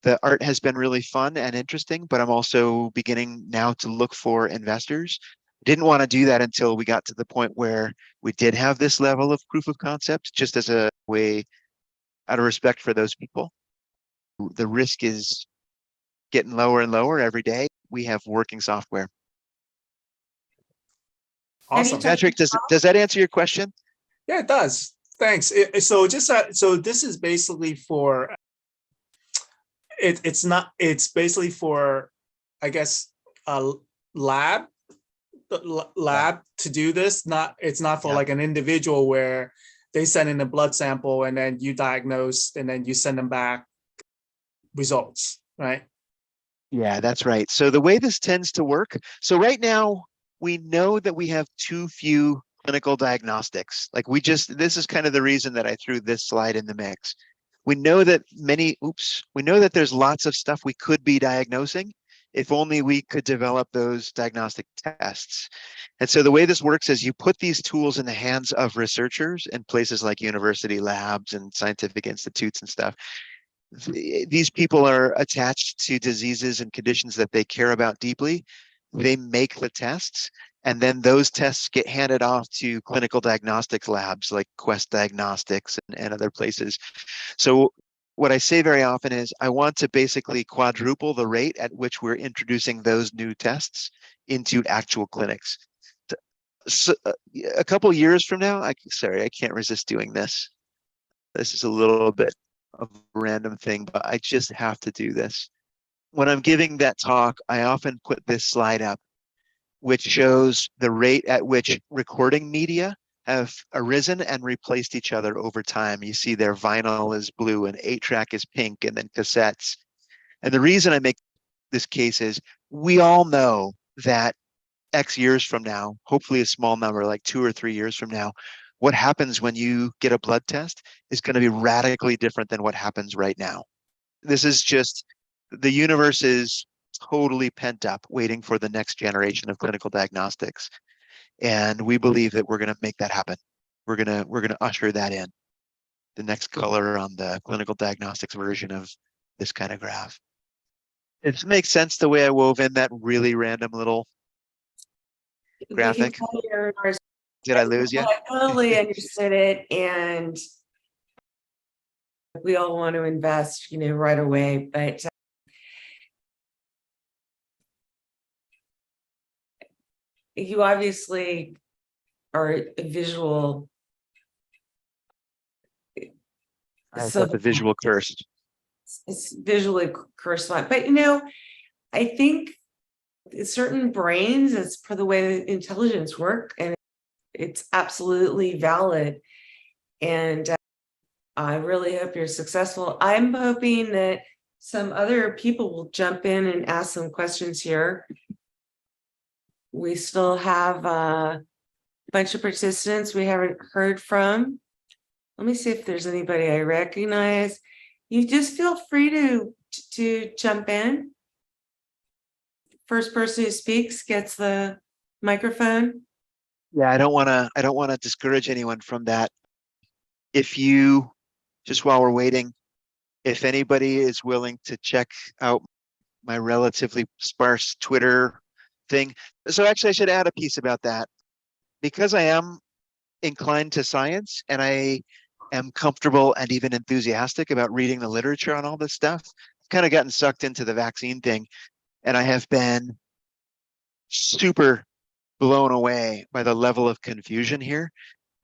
The art has been really fun and interesting, but I'm also beginning now to look for investors. Didn't want to do that until we got to the point where we did have this level of proof of concept, just as a way, out of respect for those people. The risk is getting lower and lower every day. We have working software. Awesome. Patrick, does that answer your question? Yeah, it does. Thanks. So this is basically for, it's basically for, I guess, a lab to do this. It's not for like an individual where they send in a blood sample and then you diagnose and then you send them back results, right? Yeah, that's right. So the way this tends to work, so right now we know that we have too few clinical diagnostics. Like this is kind of the reason that I threw this slide in the mix. We know that we know that there's lots of stuff we could be diagnosing if only we could develop those diagnostic tests. And so the way this works is you put these tools in the hands of researchers in places like university labs and scientific institutes and stuff. These people are attached to diseases and conditions that they care about deeply. They make the tests, And then those tests get handed off to clinical diagnostics labs like Quest Diagnostics and other places. So what I say very often is I want to basically quadruple the rate at which we're introducing those new tests into actual clinics. So, a couple years from now, I can't resist doing this. This is a little bit of a random thing, but I just have to do this. When I'm giving that talk, I often put this slide up, which shows the rate at which recording media have arisen and replaced each other over time. You see their vinyl is blue and 8-track is pink, and then cassettes. And the reason I make this case is we all know that X years from now, hopefully a small number, like 2 or 3 years from now, what happens when you get a blood test is going to be radically different than what happens right now. This is just, the universe is totally pent up, waiting for the next generation of clinical diagnostics. And we believe that we're going to make that happen. We're going to usher that in. The next color on the clinical diagnostics version of this kind of graph. It makes sense the way I wove in that really random little graphic. Did I lose you? I totally understood it, and we all want to invest, right away, but you obviously are a visual. I've got the visual curse. It's visually correspond, but I think certain brains, it's for the way that intelligence work, and it's absolutely valid. And I really hope you're successful. I'm hoping that some other people will jump in and ask some questions here. We still have a bunch of participants we haven't heard from. Let me see if there's anybody I recognize. You just feel free to jump in. First person who speaks gets the microphone. Yeah, I don't want to discourage anyone from that. If you, just while we're waiting, if anybody is willing to check out my relatively sparse Twitter thing. So actually I should add a piece about that. Because I am inclined to science and I am comfortable and even enthusiastic about reading the literature on all this stuff, I've kind of gotten sucked into the vaccine thing, and I have been super blown away by the level of confusion here.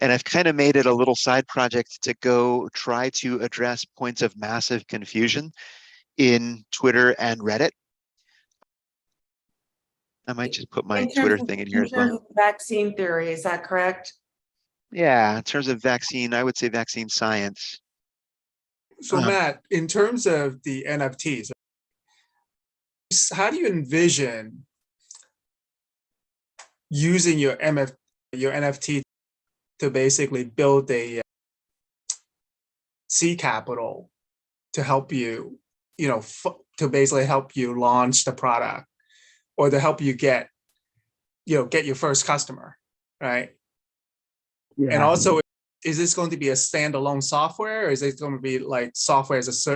And I've kind of made it a little side project to go try to address points of massive confusion in Twitter and Reddit. I might just put my Twitter thing in here as well. In terms of vaccine theory, is that correct? Yeah, in terms of vaccine, I would say vaccine science. So Matt, in terms of the NFTs, how do you envision using your NFT to basically build a seed capital to help you, to basically help you launch the product, or to help you get your first customer, right? Yeah. And also, is this going to be a standalone software, or is it going to be like software as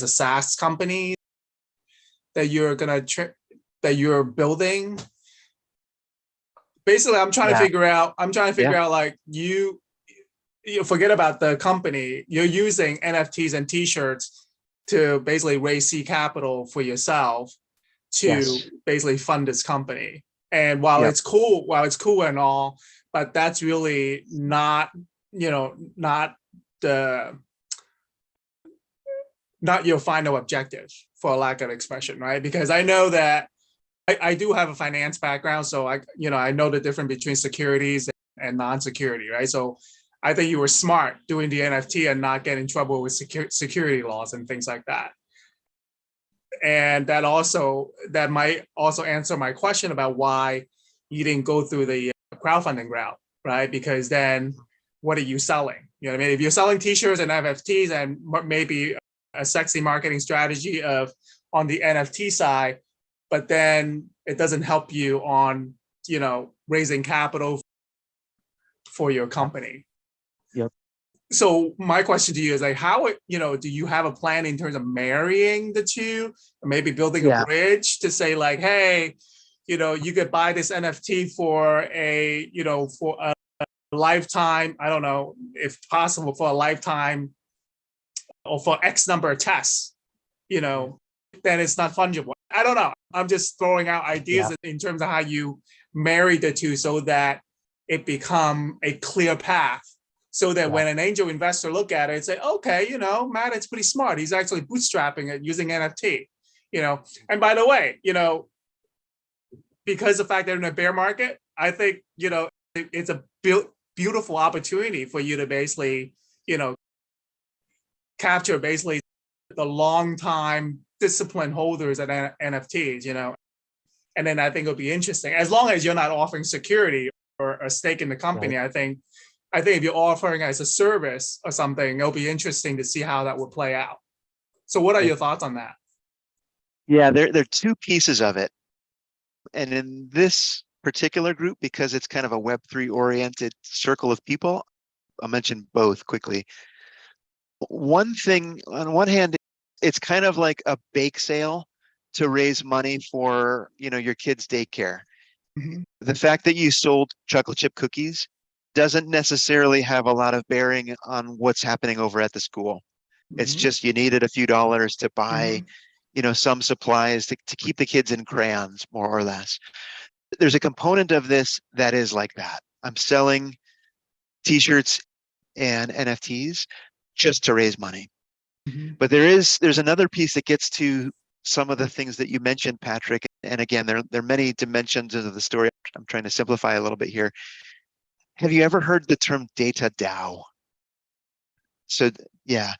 a SaaS company that you're building? Basically, I'm trying to figure out. Like you forget about the company. You're using NFTs and T-shirts to basically raise seed capital for yourself to basically fund this company. And while it's cool and all, but that's really not not your final objective, for lack of expression, right? Because I know that I do have a finance background, so I know the difference between securities and non-security, right? So I think you were smart doing the NFT and not getting in trouble with security laws and things like that. And that might also answer my question about why you didn't go through the crowdfunding route, right? Because then what are you selling? You know what I mean? If you're selling T-shirts and NFTs and maybe a sexy marketing strategy on the NFT side, but then it doesn't help you on, raising capital for your company. Yep. So my question to you is like, how, do you have a plan in terms of marrying the two, or maybe building a bridge to say like, hey, you could buy this NFT for for a lifetime. I don't know if possible for a lifetime or for X number of tests, then it's not fungible. I don't know. I'm just throwing out ideas in terms of how you marry the two so that it become a clear path. So that when an angel investor look at it and say, okay, Matt, it's pretty smart. He's actually bootstrapping it using NFT, And by the way, because the fact they're in a bear market, I think, it's a beautiful opportunity for you to basically, capture basically the long time discipline holders at NFTs, and then I think it'll be interesting as long as you're not offering security or a stake in the company. Right. I think if you're offering as a service or something, it'll be interesting to see how that will play out. So what are your thoughts on that? Yeah, there are two pieces of it. And in this particular group, because it's kind of a Web3 oriented circle of people, I'll mention both quickly. One thing, on one hand, it's kind of like a bake sale to raise money for, your kids' daycare. Mm-hmm. The fact that you sold chocolate chip cookies doesn't necessarily have a lot of bearing on what's happening over at the school. Mm-hmm. It's just you needed a few dollars to buy, some supplies to keep the kids in crayons, more or less. There's a component of this that is like that. I'm selling T-shirts and NFTs just to raise money. Mm-hmm. But there's another piece that gets to some of the things that you mentioned, Patrick. And again, there are many dimensions of the story. I'm trying to simplify a little bit here. Have you ever heard the term data DAO? So yeah,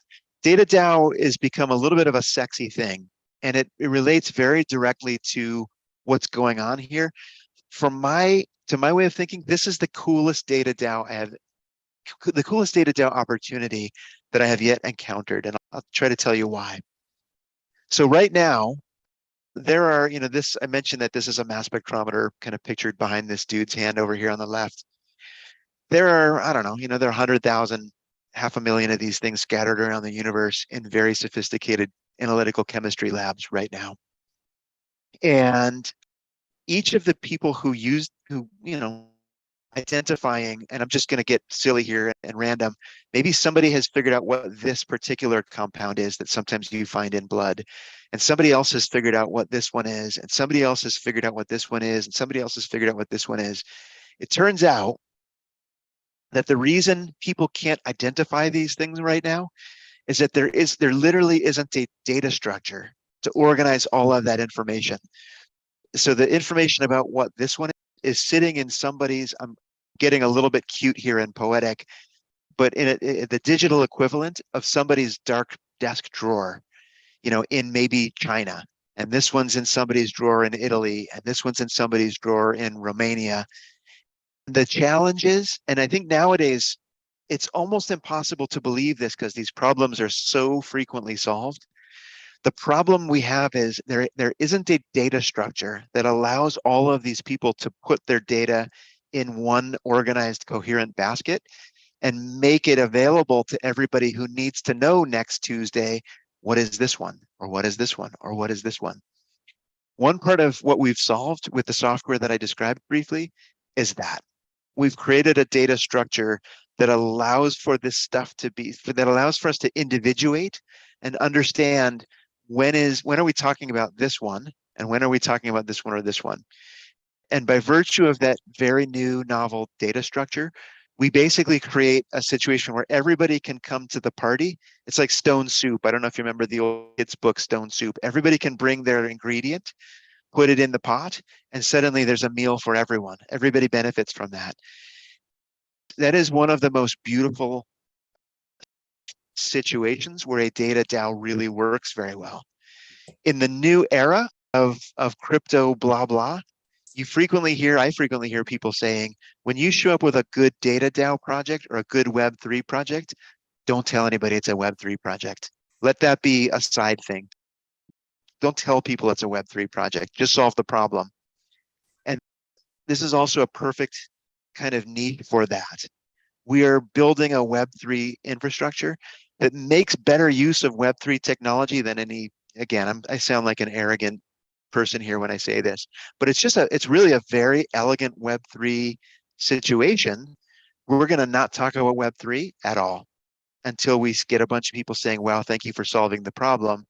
data DAO has become a little bit of a sexy thing, and it relates very directly to what's going on here. To my way of thinking, this is the coolest data DAO the coolest data DAO opportunity that I have yet encountered, and I'll try to tell you why. So right now, there are, I mentioned that this is a mass spectrometer kind of pictured behind this dude's hand over here on the left. There are, I don't know, there are 100,000, 500,000 of these things scattered around the universe in very sophisticated analytical chemistry labs right now. And each of the people who identifying, and I'm just going to get silly here and random, maybe somebody has figured out what this particular compound is that sometimes you find in blood, and somebody else has figured out what this one is, and somebody else has figured out what this one is, and somebody else has figured out what this one is. It turns out that the reason people can't identify these things right now is that there literally isn't a data structure to organize all of that information. So the information about what this one is sitting in somebody's, I'm getting a little bit cute here and poetic, but in the digital equivalent of somebody's dark desk drawer, in maybe China. And this one's in somebody's drawer in Italy, and this one's in somebody's drawer in Romania. The challenge is, and I think nowadays it's almost impossible to believe this because these problems are so frequently solved. The problem we have is there isn't a data structure that allows all of these people to put their data in one organized, coherent basket and make it available to everybody who needs to know next Tuesday, what is this one, or what is this one, or what is this one? One part of what we've solved with the software that I described briefly is that we've created a data structure that allows for this stuff that allows for us to individuate and understand when are we talking about this one, and when are we talking about this one or this one. And by virtue of that very new novel data structure, we basically create a situation where everybody can come to the party. It's like Stone Soup. I don't know if you remember the old kids book, Stone Soup. Everybody can bring their ingredient, put it in the pot, and suddenly there's a meal for everyone. Everybody benefits from that. That is one of the most beautiful situations where a data DAO really works very well. In the new era of crypto blah blah, I frequently hear people saying, when you show up with a good data DAO project or a good Web3 project, don't tell anybody it's a Web3 project. Let that be a side thing. Don't tell people it's a Web3 project. Just solve the problem. And this is also a perfect kind of need for that. We are building a Web3 infrastructure that makes better use of Web3 technology than any, again, I sound like an arrogant person here when I say this, but it's really a very elegant Web3 situation. We're going to not talk about Web3 at all until we get a bunch of people saying, wow, thank you for solving the problem.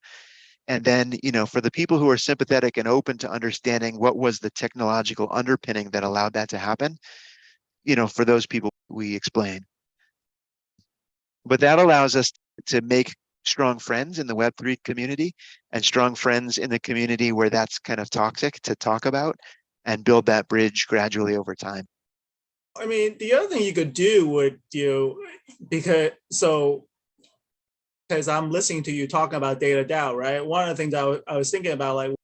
And then, for the people who are sympathetic and open to understanding what was the technological underpinning that allowed that to happen, for those people we explain. But that allows us to make strong friends in the Web3 community and strong friends in the community where that's kind of toxic to talk about, and build that bridge gradually over time. I mean, the other thing you could do would because I'm listening to you talking about data DAO, right? One of the things I was thinking about, like,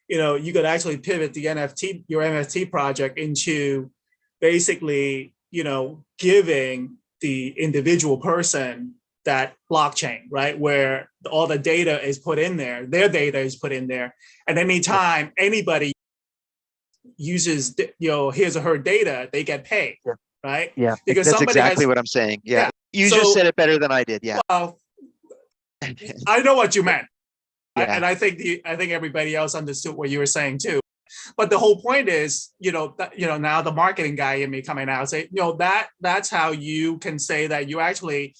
you could actually pivot your NFT project into basically, giving the individual person that blockchain, right? Where all the data is put in there, their data is put in there. And anytime anybody uses, his or her data, they get paid, right? Yeah, because that's somebody exactly has, what I'm saying. Yeah. You So- just said it better than I did. Yeah. well, I know what you meant. Yeah. And I think everybody else understood what you were saying too. But the whole point is, now the marketing guy in me coming out and say, that's how you can say that you actually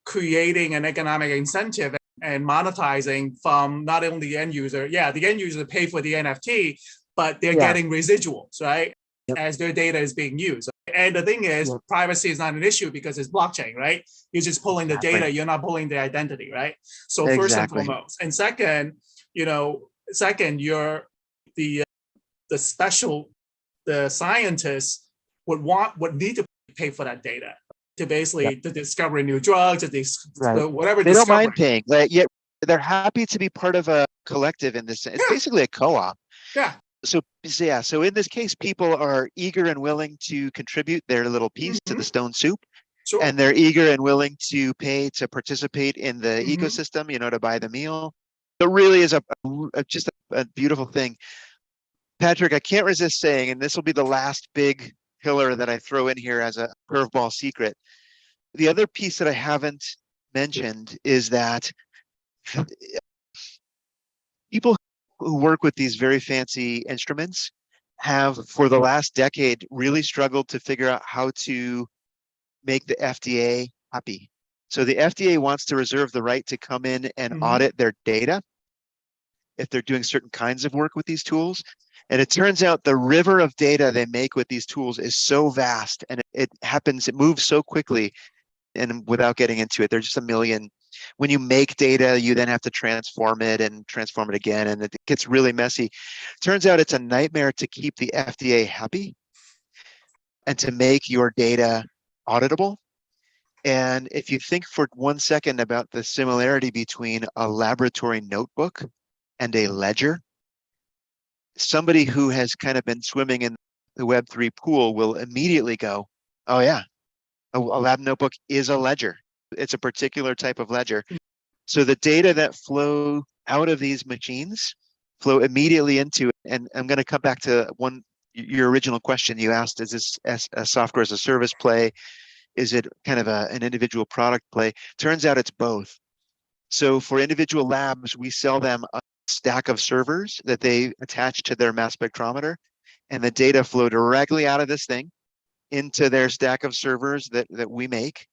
creating an economic incentive and monetizing from not only the end user. Yeah, the end user pay for the NFT, but they're getting residuals, right? Yep. As their data is being used. And the thing is, privacy is not an issue because it's blockchain, right? You're just pulling the data, you're not pulling the identity, right? So first and foremost. And second, you're the scientists would need to pay for that data to basically to discover new drugs, whatever. They don't mind paying. Yet they're happy to be part of a collective in this. It's basically a co-op. Yeah. So in this case, people are eager and willing to contribute their little piece to the stone soup. Sure. And they're eager and willing to pay to participate in the ecosystem, to buy the meal. It really is just a beautiful thing. Patrick, I can't resist saying, and this will be the last big pillar that I throw in here as a curveball secret. The other piece that I haven't mentioned is that people who work with these very fancy instruments have, for the last decade, really struggled to figure out how to make the FDA happy. So the FDA wants to reserve the right to come in and audit their data if they're doing certain kinds of work with these tools. And it turns out the river of data they make with these tools is so vast, and it moves so quickly. And without getting into it, there's just a million. When you make data, you then have to transform it again, and it gets really messy. Turns out it's a nightmare to keep the FDA happy and to make your data auditable. And if you think for 1 second about the similarity between a laboratory notebook and a ledger, somebody who has kind of been swimming in the Web3 pool will immediately go, oh yeah, a lab notebook is a ledger. It's a particular type of ledger. So the data that flow out of these machines flow immediately into it. And I'm going to come back to your original question you asked, is this a software as a service play? Is it kind of an individual product play? Turns out it's both. So for individual labs, we sell them a stack of servers that they attach to their mass spectrometer, and the data flow directly out of this thing into their stack of servers that we make.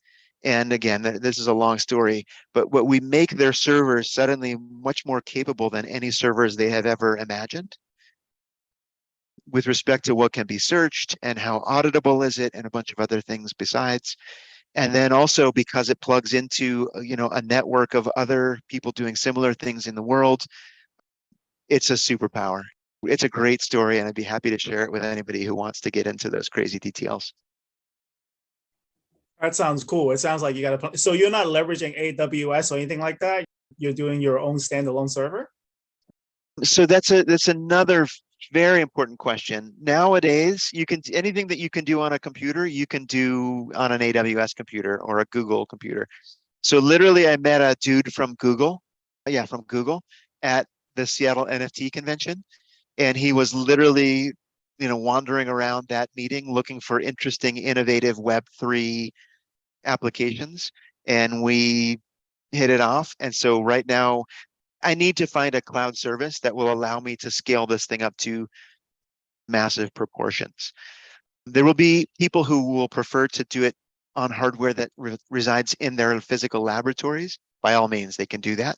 And again, this is a long story, but what we make their servers suddenly much more capable than any servers they have ever imagined with respect to what can be searched and how auditable is it, and a bunch of other things besides. And then also because it plugs into, a network of other people doing similar things in the world, it's a superpower. It's a great story, and I'd be happy to share it with anybody who wants to get into those crazy details. That sounds cool. It sounds like you got to. So you're not leveraging AWS or anything like that. You're doing your own standalone server. So that's another very important question. Nowadays, anything that you can do on a computer, you can do on an AWS computer or a Google computer. So literally, I met a dude from Google, at the Seattle NFT convention, and he was literally, wandering around that meeting looking for interesting, innovative Web3 applications, and we hit it off. And so right now, I need to find a cloud service that will allow me to scale this thing up to massive proportions. There will be people who will prefer to do it on hardware that resides in their physical laboratories. By all means, they can do that.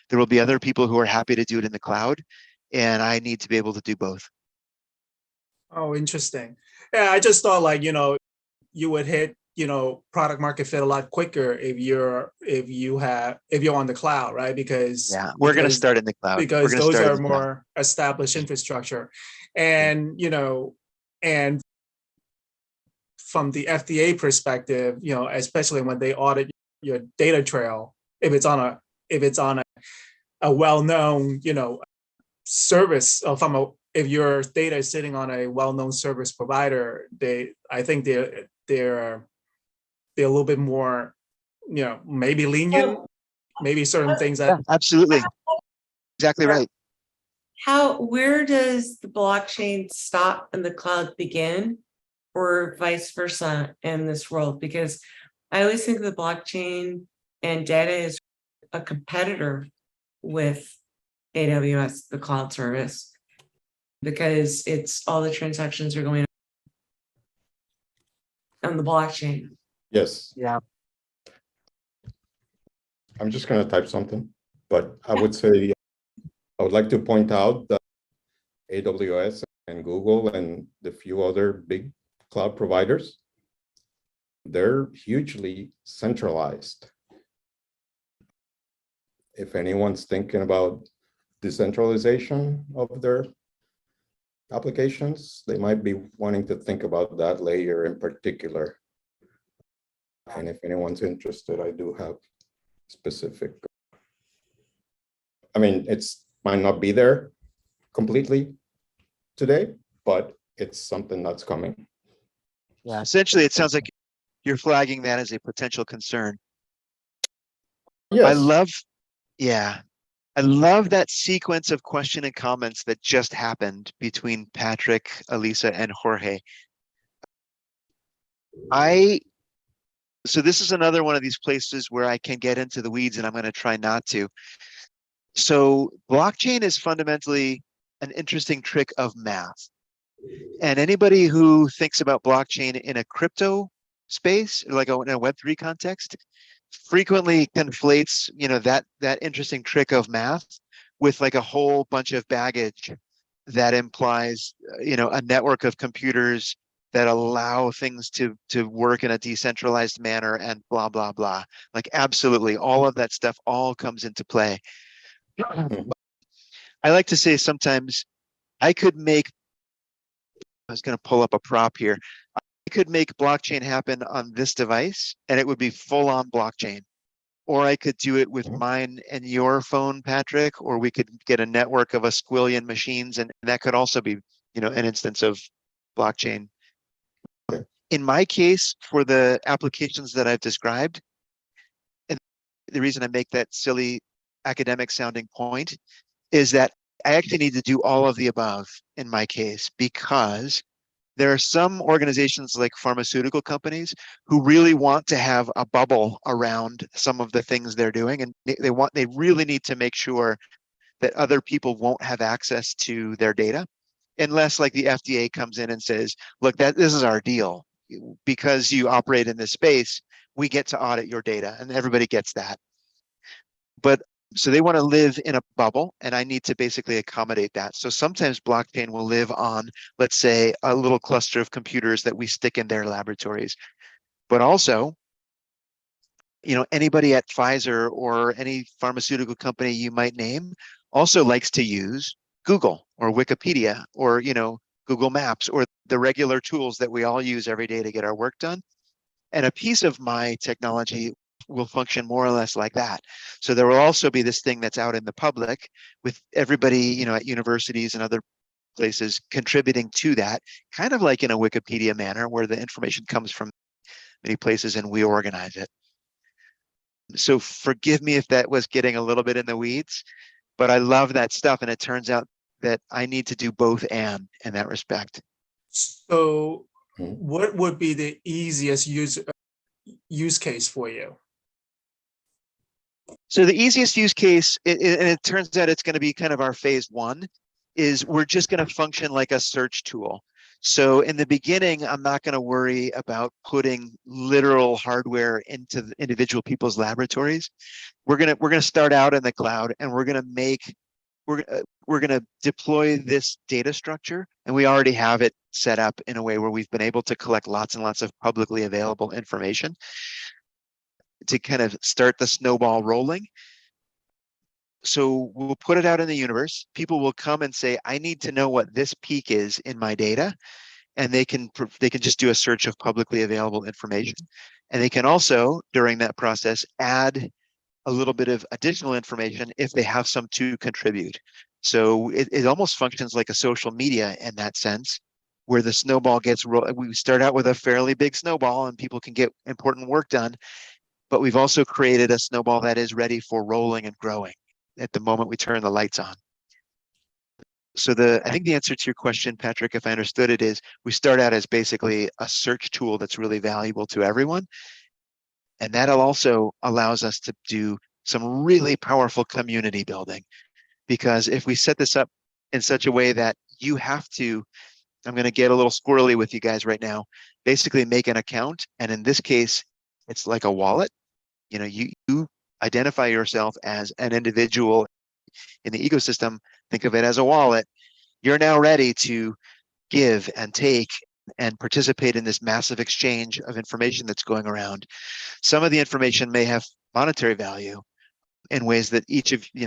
There will be other people who are happy to do it in the cloud, and I need to be able to do both. Oh, interesting. Yeah, I just thought like, you would hit, product market fit a lot quicker if you're on the cloud, right? Because Yeah, we're going to start in the cloud. We're because going to those start in are the cloud. more established infrastructure. And, and from the FDA perspective, especially when they audit your data trail, if it's on a well-known, service, if your data is sitting on a well-known service provider, I think they're a little bit more, maybe lenient, maybe certain things that. Yeah, absolutely. Exactly right. Where does the blockchain stop and the cloud begin, or vice versa in this world? Because I always think the blockchain and data is a competitor with AWS, the cloud service, because it's all the transactions are going on the blockchain. Yes, Yeah. I'm just going to type something, but I would say I would like to point out that AWS and Google and the few other big cloud providers, they're hugely centralized. If anyone's thinking about decentralization of their applications, they might be wanting to think about that layer in particular. And if anyone's interested, I do have specific. I mean, it's might not be there completely today, but it's something that's coming. Yeah. Essentially, it sounds like you're flagging that as a potential concern. Yes. I love that sequence of question and comments that just happened between Patrick, Elisa, and Jorge. So this is another one of these places where I can get into the weeds, and I'm going to try not to. So blockchain is fundamentally an interesting trick of math. And anybody who thinks about blockchain in a crypto space, like in a Web3 context, frequently conflates, that interesting trick of math with like a whole bunch of baggage that implies, a network of computers that allow things to work in a decentralized manner and blah, blah, blah. Like absolutely all of that stuff all comes into play. I like to say sometimes I was going to pull up a prop here. I could make blockchain happen on this device and it would be full on blockchain. Or I could do it with mine and your phone, Patrick, or we could get a network of a squillion machines, and that could also be, an instance of blockchain. In my case, for the applications that I've described, and the reason I make that silly academic sounding point is that I actually need to do all of the above in my case, because there are some organizations like pharmaceutical companies who really want to have a bubble around some of the things they're doing, and they really need to make sure that other people won't have access to their data, unless like the FDA comes in and says, look, this is our deal. Because you operate in this space, we get to audit your data, and everybody gets that. But so they want to live in a bubble, and I need to basically accommodate that. So sometimes blockchain will live on, let's say, a little cluster of computers that we stick in their laboratories. But also, anybody at Pfizer or any pharmaceutical company you might name also likes to use Google or Wikipedia or, Google Maps or the regular tools that we all use every day to get our work done. And a piece of my technology will function more or less like that. So there will also be this thing that's out in the public with everybody, at universities and other places contributing to that, kind of like in a Wikipedia manner where the information comes from many places and we organize it. So forgive me if that was getting a little bit in the weeds, but I love that stuff. And it turns out that I need to do both and in that respect. So what would be the easiest use case for you? So the easiest use case, and it turns out it's going to be kind of our phase one, is we're just going to function like a search tool. So in the beginning, I'm not going to worry about putting literal hardware into the individual people's laboratories. We're gonna start out in the cloud, and we're gonna deploy this data structure, and we already have it set up in a way where we've been able to collect lots and lots of publicly available information to kind of start the snowball rolling. So we'll put it out in the universe. People will come and say, I need to know what this peak is in my data. And they can just do a search of publicly available information. And they can also, during that process, add a little bit of additional information if they have some to contribute. So it almost functions like a social media in that sense, where the snowball gets rolled. We start out with a fairly big snowball and people can get important work done, but we've also created a snowball that is ready for rolling and growing at the moment we turn the lights on. So I think the answer to your question, Patrick, if I understood it, is we start out as basically a search tool that's really valuable to everyone. And that also allows us to do some really powerful community building. Because if we set this up in such a way that you have to, I'm going to get a little squirrely with you guys right now, basically make an account. And in this case, it's like a wallet. You know, you identify yourself as an individual in the ecosystem. Think of it as a wallet. You're now ready to give and take and participate in this massive exchange of information that's going around. Some of the information may have monetary value in ways that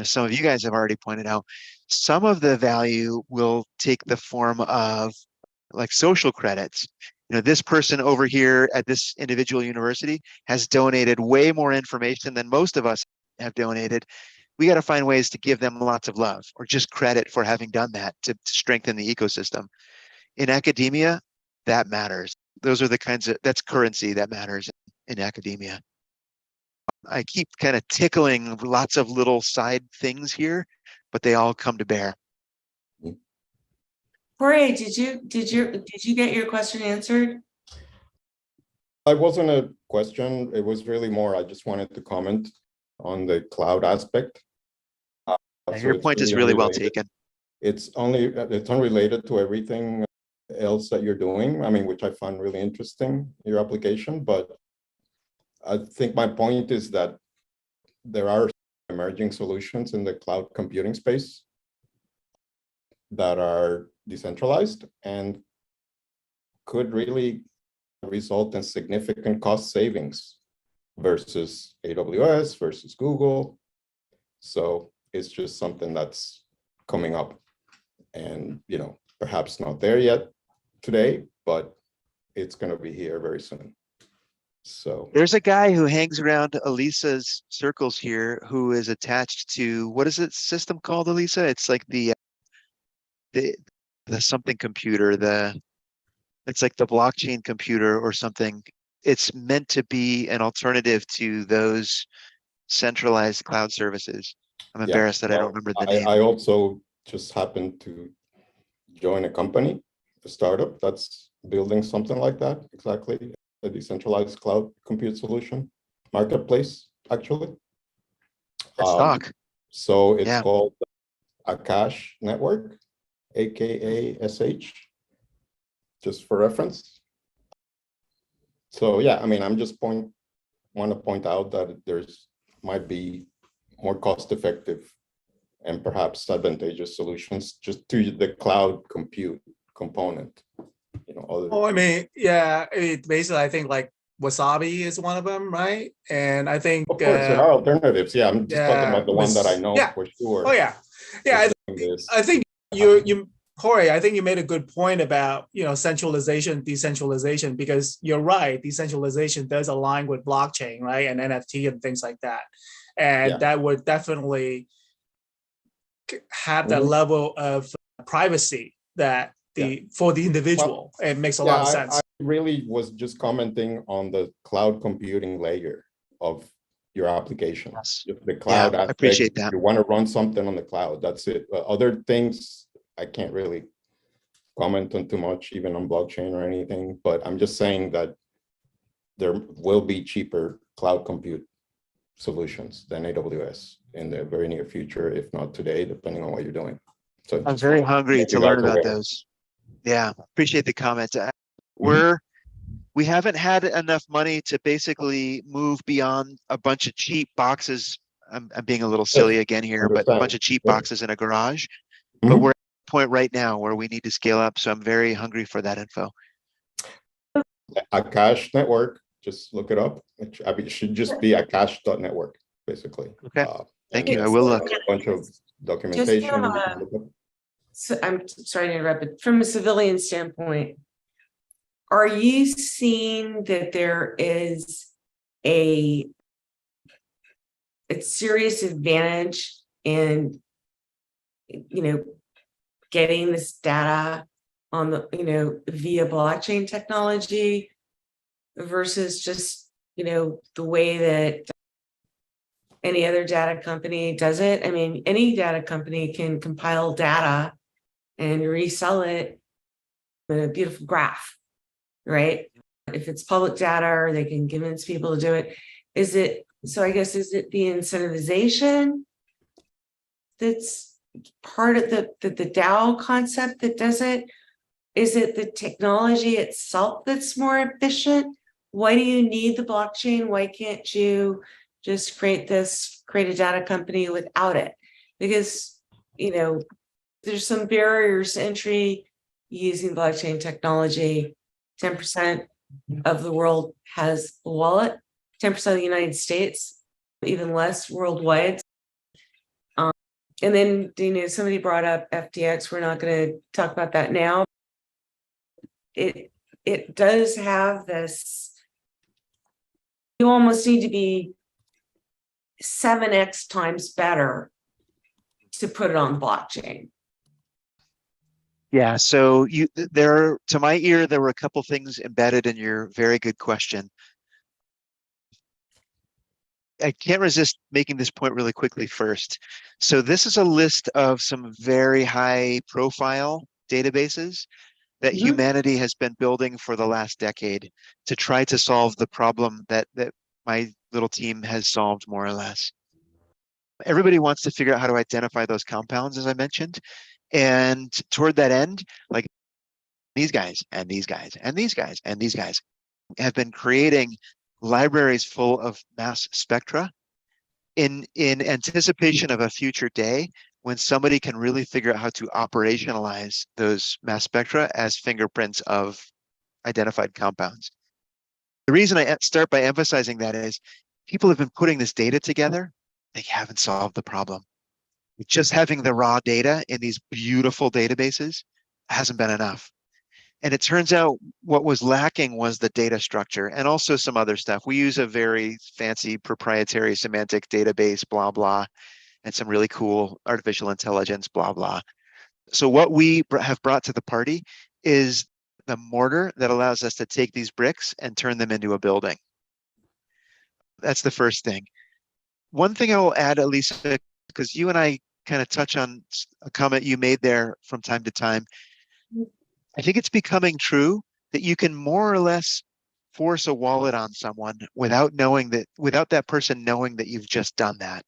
some of you guys have already pointed out. Some of the value will take the form of like social credits. You know, this person over here at this individual university has donated way more information than most of us have donated. We got to find ways to give them lots of love or just credit for having done that to strengthen the ecosystem. In academia, that matters. Those are the that's currency that matters in academia. I keep kind of tickling lots of little side things here, but they all come to bear. Jorge, did you get your question answered? It wasn't a question. It was really more, I just wanted to comment on the cloud aspect. Your point is really well taken. It's unrelated to everything else that you're doing. I mean, which I find really interesting, your application, but I think my point is that there are emerging solutions in the cloud computing space that are decentralized and could really result in significant cost savings versus AWS, versus Google. So it's just something that's coming up and, perhaps not there yet today, but it's going to be here very soon. So there's a guy who hangs around Elisa's circles here who is attached to, what is it system called, Elisa? It's like the something computer, it's like the blockchain computer or something. It's meant to be an alternative to those centralized cloud services. I'm embarrassed that I don't remember the name. I also just happened to join a company, a startup that's building something like that, exactly. A decentralized cloud compute solution, marketplace, actually. Let's talk. So it's called Akash Network, AKASH, just for reference. So yeah, I mean, I'm just want to point out that might be more cost-effective and perhaps advantageous solutions just to the cloud compute component. Basically, I think like Wasabi is one of them, right? And I think of course there are alternatives. Yeah, I'm just talking about the one that I know for sure. Oh yeah, yeah. I think Jorge, I think you made a good point about centralization, decentralization, because you're right. Decentralization does align with blockchain, right, and NFT and things like that, and that would definitely have that level of privacy that for the individual. It makes a lot of sense. I really was just commenting on the cloud computing layer of your application. Yes. The cloud aspect, I appreciate that. you want to run something on the cloud, that's it. Other things I can't really comment on too much, even on blockchain or anything, but I'm just saying that there will be cheaper cloud compute solutions than AWS in the very near future, if not today, depending on what you're doing. So I'm just very hungry make to you learn guys about aware. those. Yeah, appreciate the comment. We haven't had enough money to basically move beyond a bunch of cheap boxes. I'm being a little silly Yes, again here, but a understand. bunch of cheap Yep. boxes in a garage. But Mhm. we're at a point right now where we need to scale up. So I'm very hungry for that info. Akash network, just look it up. I mean, it should just be akash.network, basically. Okay. Thank And you. I will look. a bunch of Just documentation. from You can look up. I'm sorry to interrupt, but from a civilian standpoint, are you seeing that there is a serious advantage in, getting this data on the, via blockchain technology versus just, the way that any other data company does it? I mean, any data company can compile data and resell it in a beautiful graph, right? If it's public data or they can convince people to do it. Is it the incentivization that's part of the DAO concept that does it? Is it the technology itself that's more efficient? Why do you need the blockchain? Why can't you just create a data company without it? Because, there's some barriers to entry using blockchain technology. 10% of the world has a wallet, 10% of the United States, even less worldwide. And then, somebody brought up FTX. We're not going to talk about that now. It does have this, you almost need to be 7x times better to put it on the blockchain. Yeah. So to my ear, there were a couple things embedded in your very good question. I can't resist making this point really quickly first. So this is a list of some very high profile databases that Mhm. humanity has been building for the last decade to try to solve the problem that my little team has solved more or less. Everybody wants to figure out how to identify those compounds, as I mentioned. And toward that end, like these guys and these guys and these guys and these guys have been creating libraries full of mass spectra in anticipation of a future day when somebody can really figure out how to operationalize those mass spectra as fingerprints of identified compounds. The reason I start by emphasizing that is people have been putting this data together. They haven't solved the problem. Just having the raw data in these beautiful databases hasn't been enough. And it turns out what was lacking was the data structure and also some other stuff. We use a very fancy proprietary semantic database, blah, blah, and some really cool artificial intelligence, blah, blah. So what we have brought to the party is the mortar that allows us to take these bricks and turn them into a building. That's the first thing. One thing I will add, Elisa, because you and I kind of touch on a comment you made there from time to time. I think it's becoming true that you can more or less force a wallet on someone without that person knowing that you've just done that.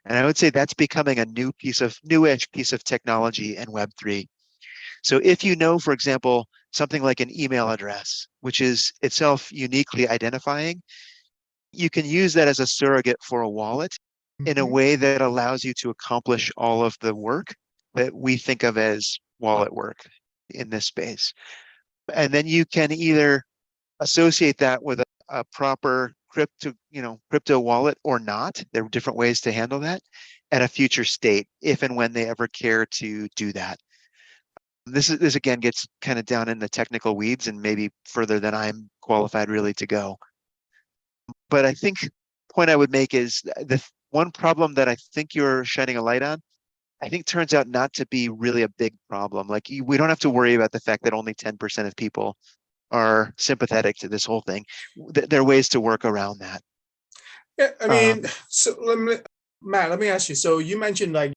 And I would say that's becoming a newish piece of technology in Web3. So if you know, for example, something like an email address, which is itself uniquely identifying, you can use that as a surrogate for a wallet in a way that allows you to accomplish all of the work that we think of as wallet work in this space. And then you can either associate that with a proper crypto wallet or not. There are different ways to handle that at a future state, if and when they ever care to do that. This again gets kind of down in the technical weeds and maybe further than I'm qualified really to go. But I think the point I would make is the one problem that I think you're shining a light on, I think turns out not to be really a big problem. Like we don't have to worry about the fact that only 10% of people are sympathetic to this whole thing. There are ways to work around that. Yeah, I mean, so Matt, let me ask you. So you mentioned like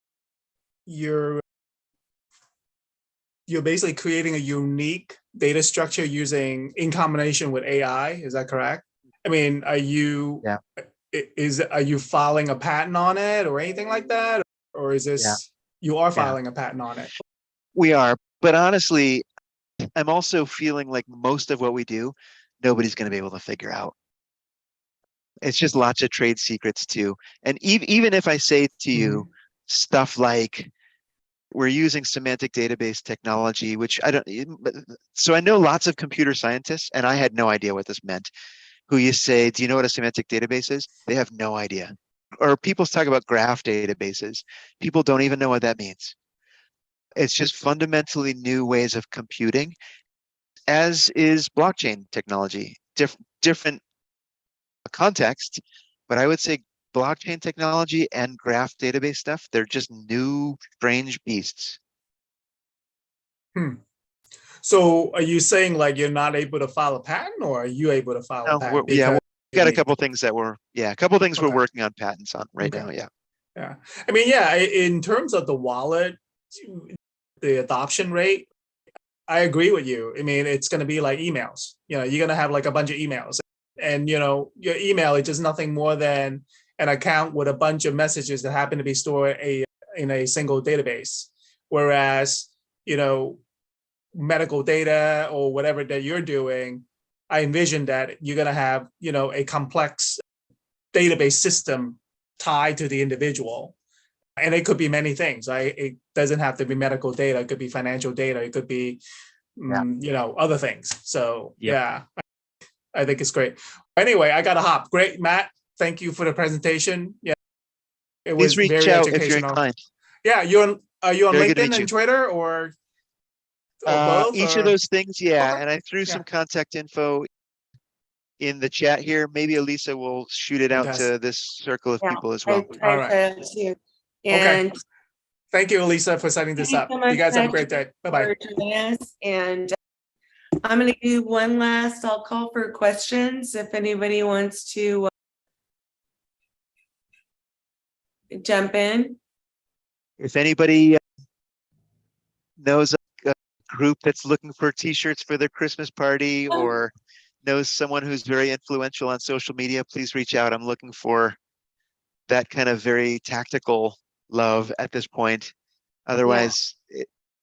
you're basically creating a unique data structure in combination with AI. Is that correct? I mean, are you? Yeah. are you filing a patent on it or anything like that? Or is Yeah. this, you are Yeah. filing a patent on it? We are, but honestly, I'm also feeling like most of what we do, nobody's going to be able to figure out. It's just lots of trade secrets too. And even if I say to you stuff like we're using semantic database technology, which I don't, so I know lots of computer scientists, and I had no idea what this meant, who you say, do you know what a semantic database is? They have no idea. Or people talk about graph databases. People don't even know what that means. It's just fundamentally new ways of computing, as is blockchain technology. Different context, but I would say blockchain technology and graph database stuff, they're just new, strange beasts. So are you saying like you're not able to file a patent, or are you able to file a No, patent? yeah, Because we got a couple things that a couple things we're Okay. working on patents on right Okay. now. Yeah. Yeah. I mean, yeah, in terms of the wallet, the adoption rate, I agree with you. I mean, it's going to be like emails. You're going to have like a bunch of emails, and your email is just nothing more than an account with a bunch of messages that happen to be stored in a single database. Whereas, medical data or whatever that you're doing, I envision that you're going to have, a complex database system tied to the individual. And it could be many things. It doesn't have to be medical data. It could be financial data. It could be, other things. So Yep. yeah, I think it's great. Anyway, I got to hop. Great, Matt. Thank you for the presentation. Yeah, it Please was reach very out if you're educational. inclined. Yeah, are you on Very good to LinkedIn meet you. and Twitter or both? Each of Or? those things, yeah. Okay. And I threw Yeah. some contact info in the chat here. Maybe Elisa will shoot it out Fantastic. to this circle of Yeah, people as well. All right. too. Okay. And Thank you, Elisa, for setting this thank up. you so much, You guys have a Matt, great day. Bye-bye. for joining us. And I'm going to do one last, I'll call for questions if anybody wants to jump in. If anybody knows a group that's looking for T-shirts for their Christmas party or knows someone who's very influential on social media, please reach out. I'm looking for that kind of very tactical love at this point. Otherwise,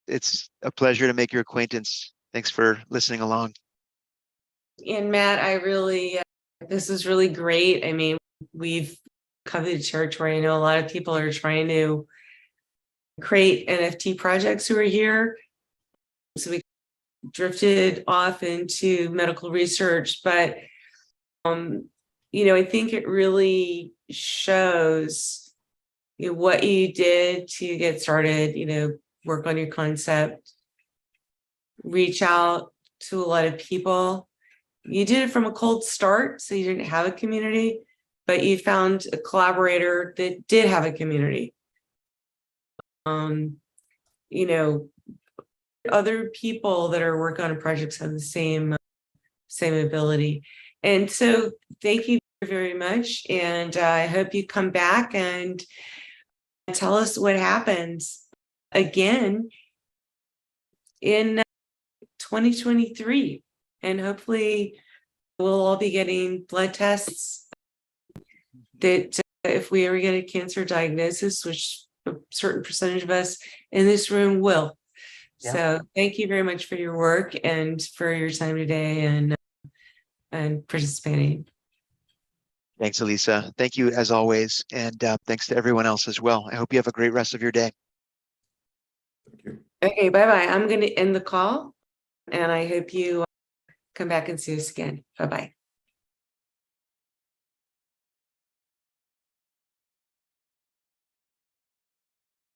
it's a pleasure to make your acquaintance. Thanks for listening along. And Matt, I really, this is really great. I mean, we've covered the church where I know a lot of people are trying to create NFT projects who are here. So we drifted off into medical research, but I think it really shows what you did to get started, work on your concept, reach out to a lot of people. You did it from a cold start, so you didn't have a community, but you found a collaborator that did have a community. Other people that are working on projects have the same ability. And so thank you very much. And I hope you come back and tell us what happens again in 2023. And hopefully we'll all be getting blood tests that if we ever get a cancer diagnosis, which a certain percentage of us in this room will. Yeah. So thank you very much for your work and for your time today and participating. Thanks, Elisa. Thank you as always. And thanks to everyone else as well. I hope you have a great rest of your day. Thank you. Okay, bye-bye. I'm going to end the call and I hope you come back and see us again. Bye-bye.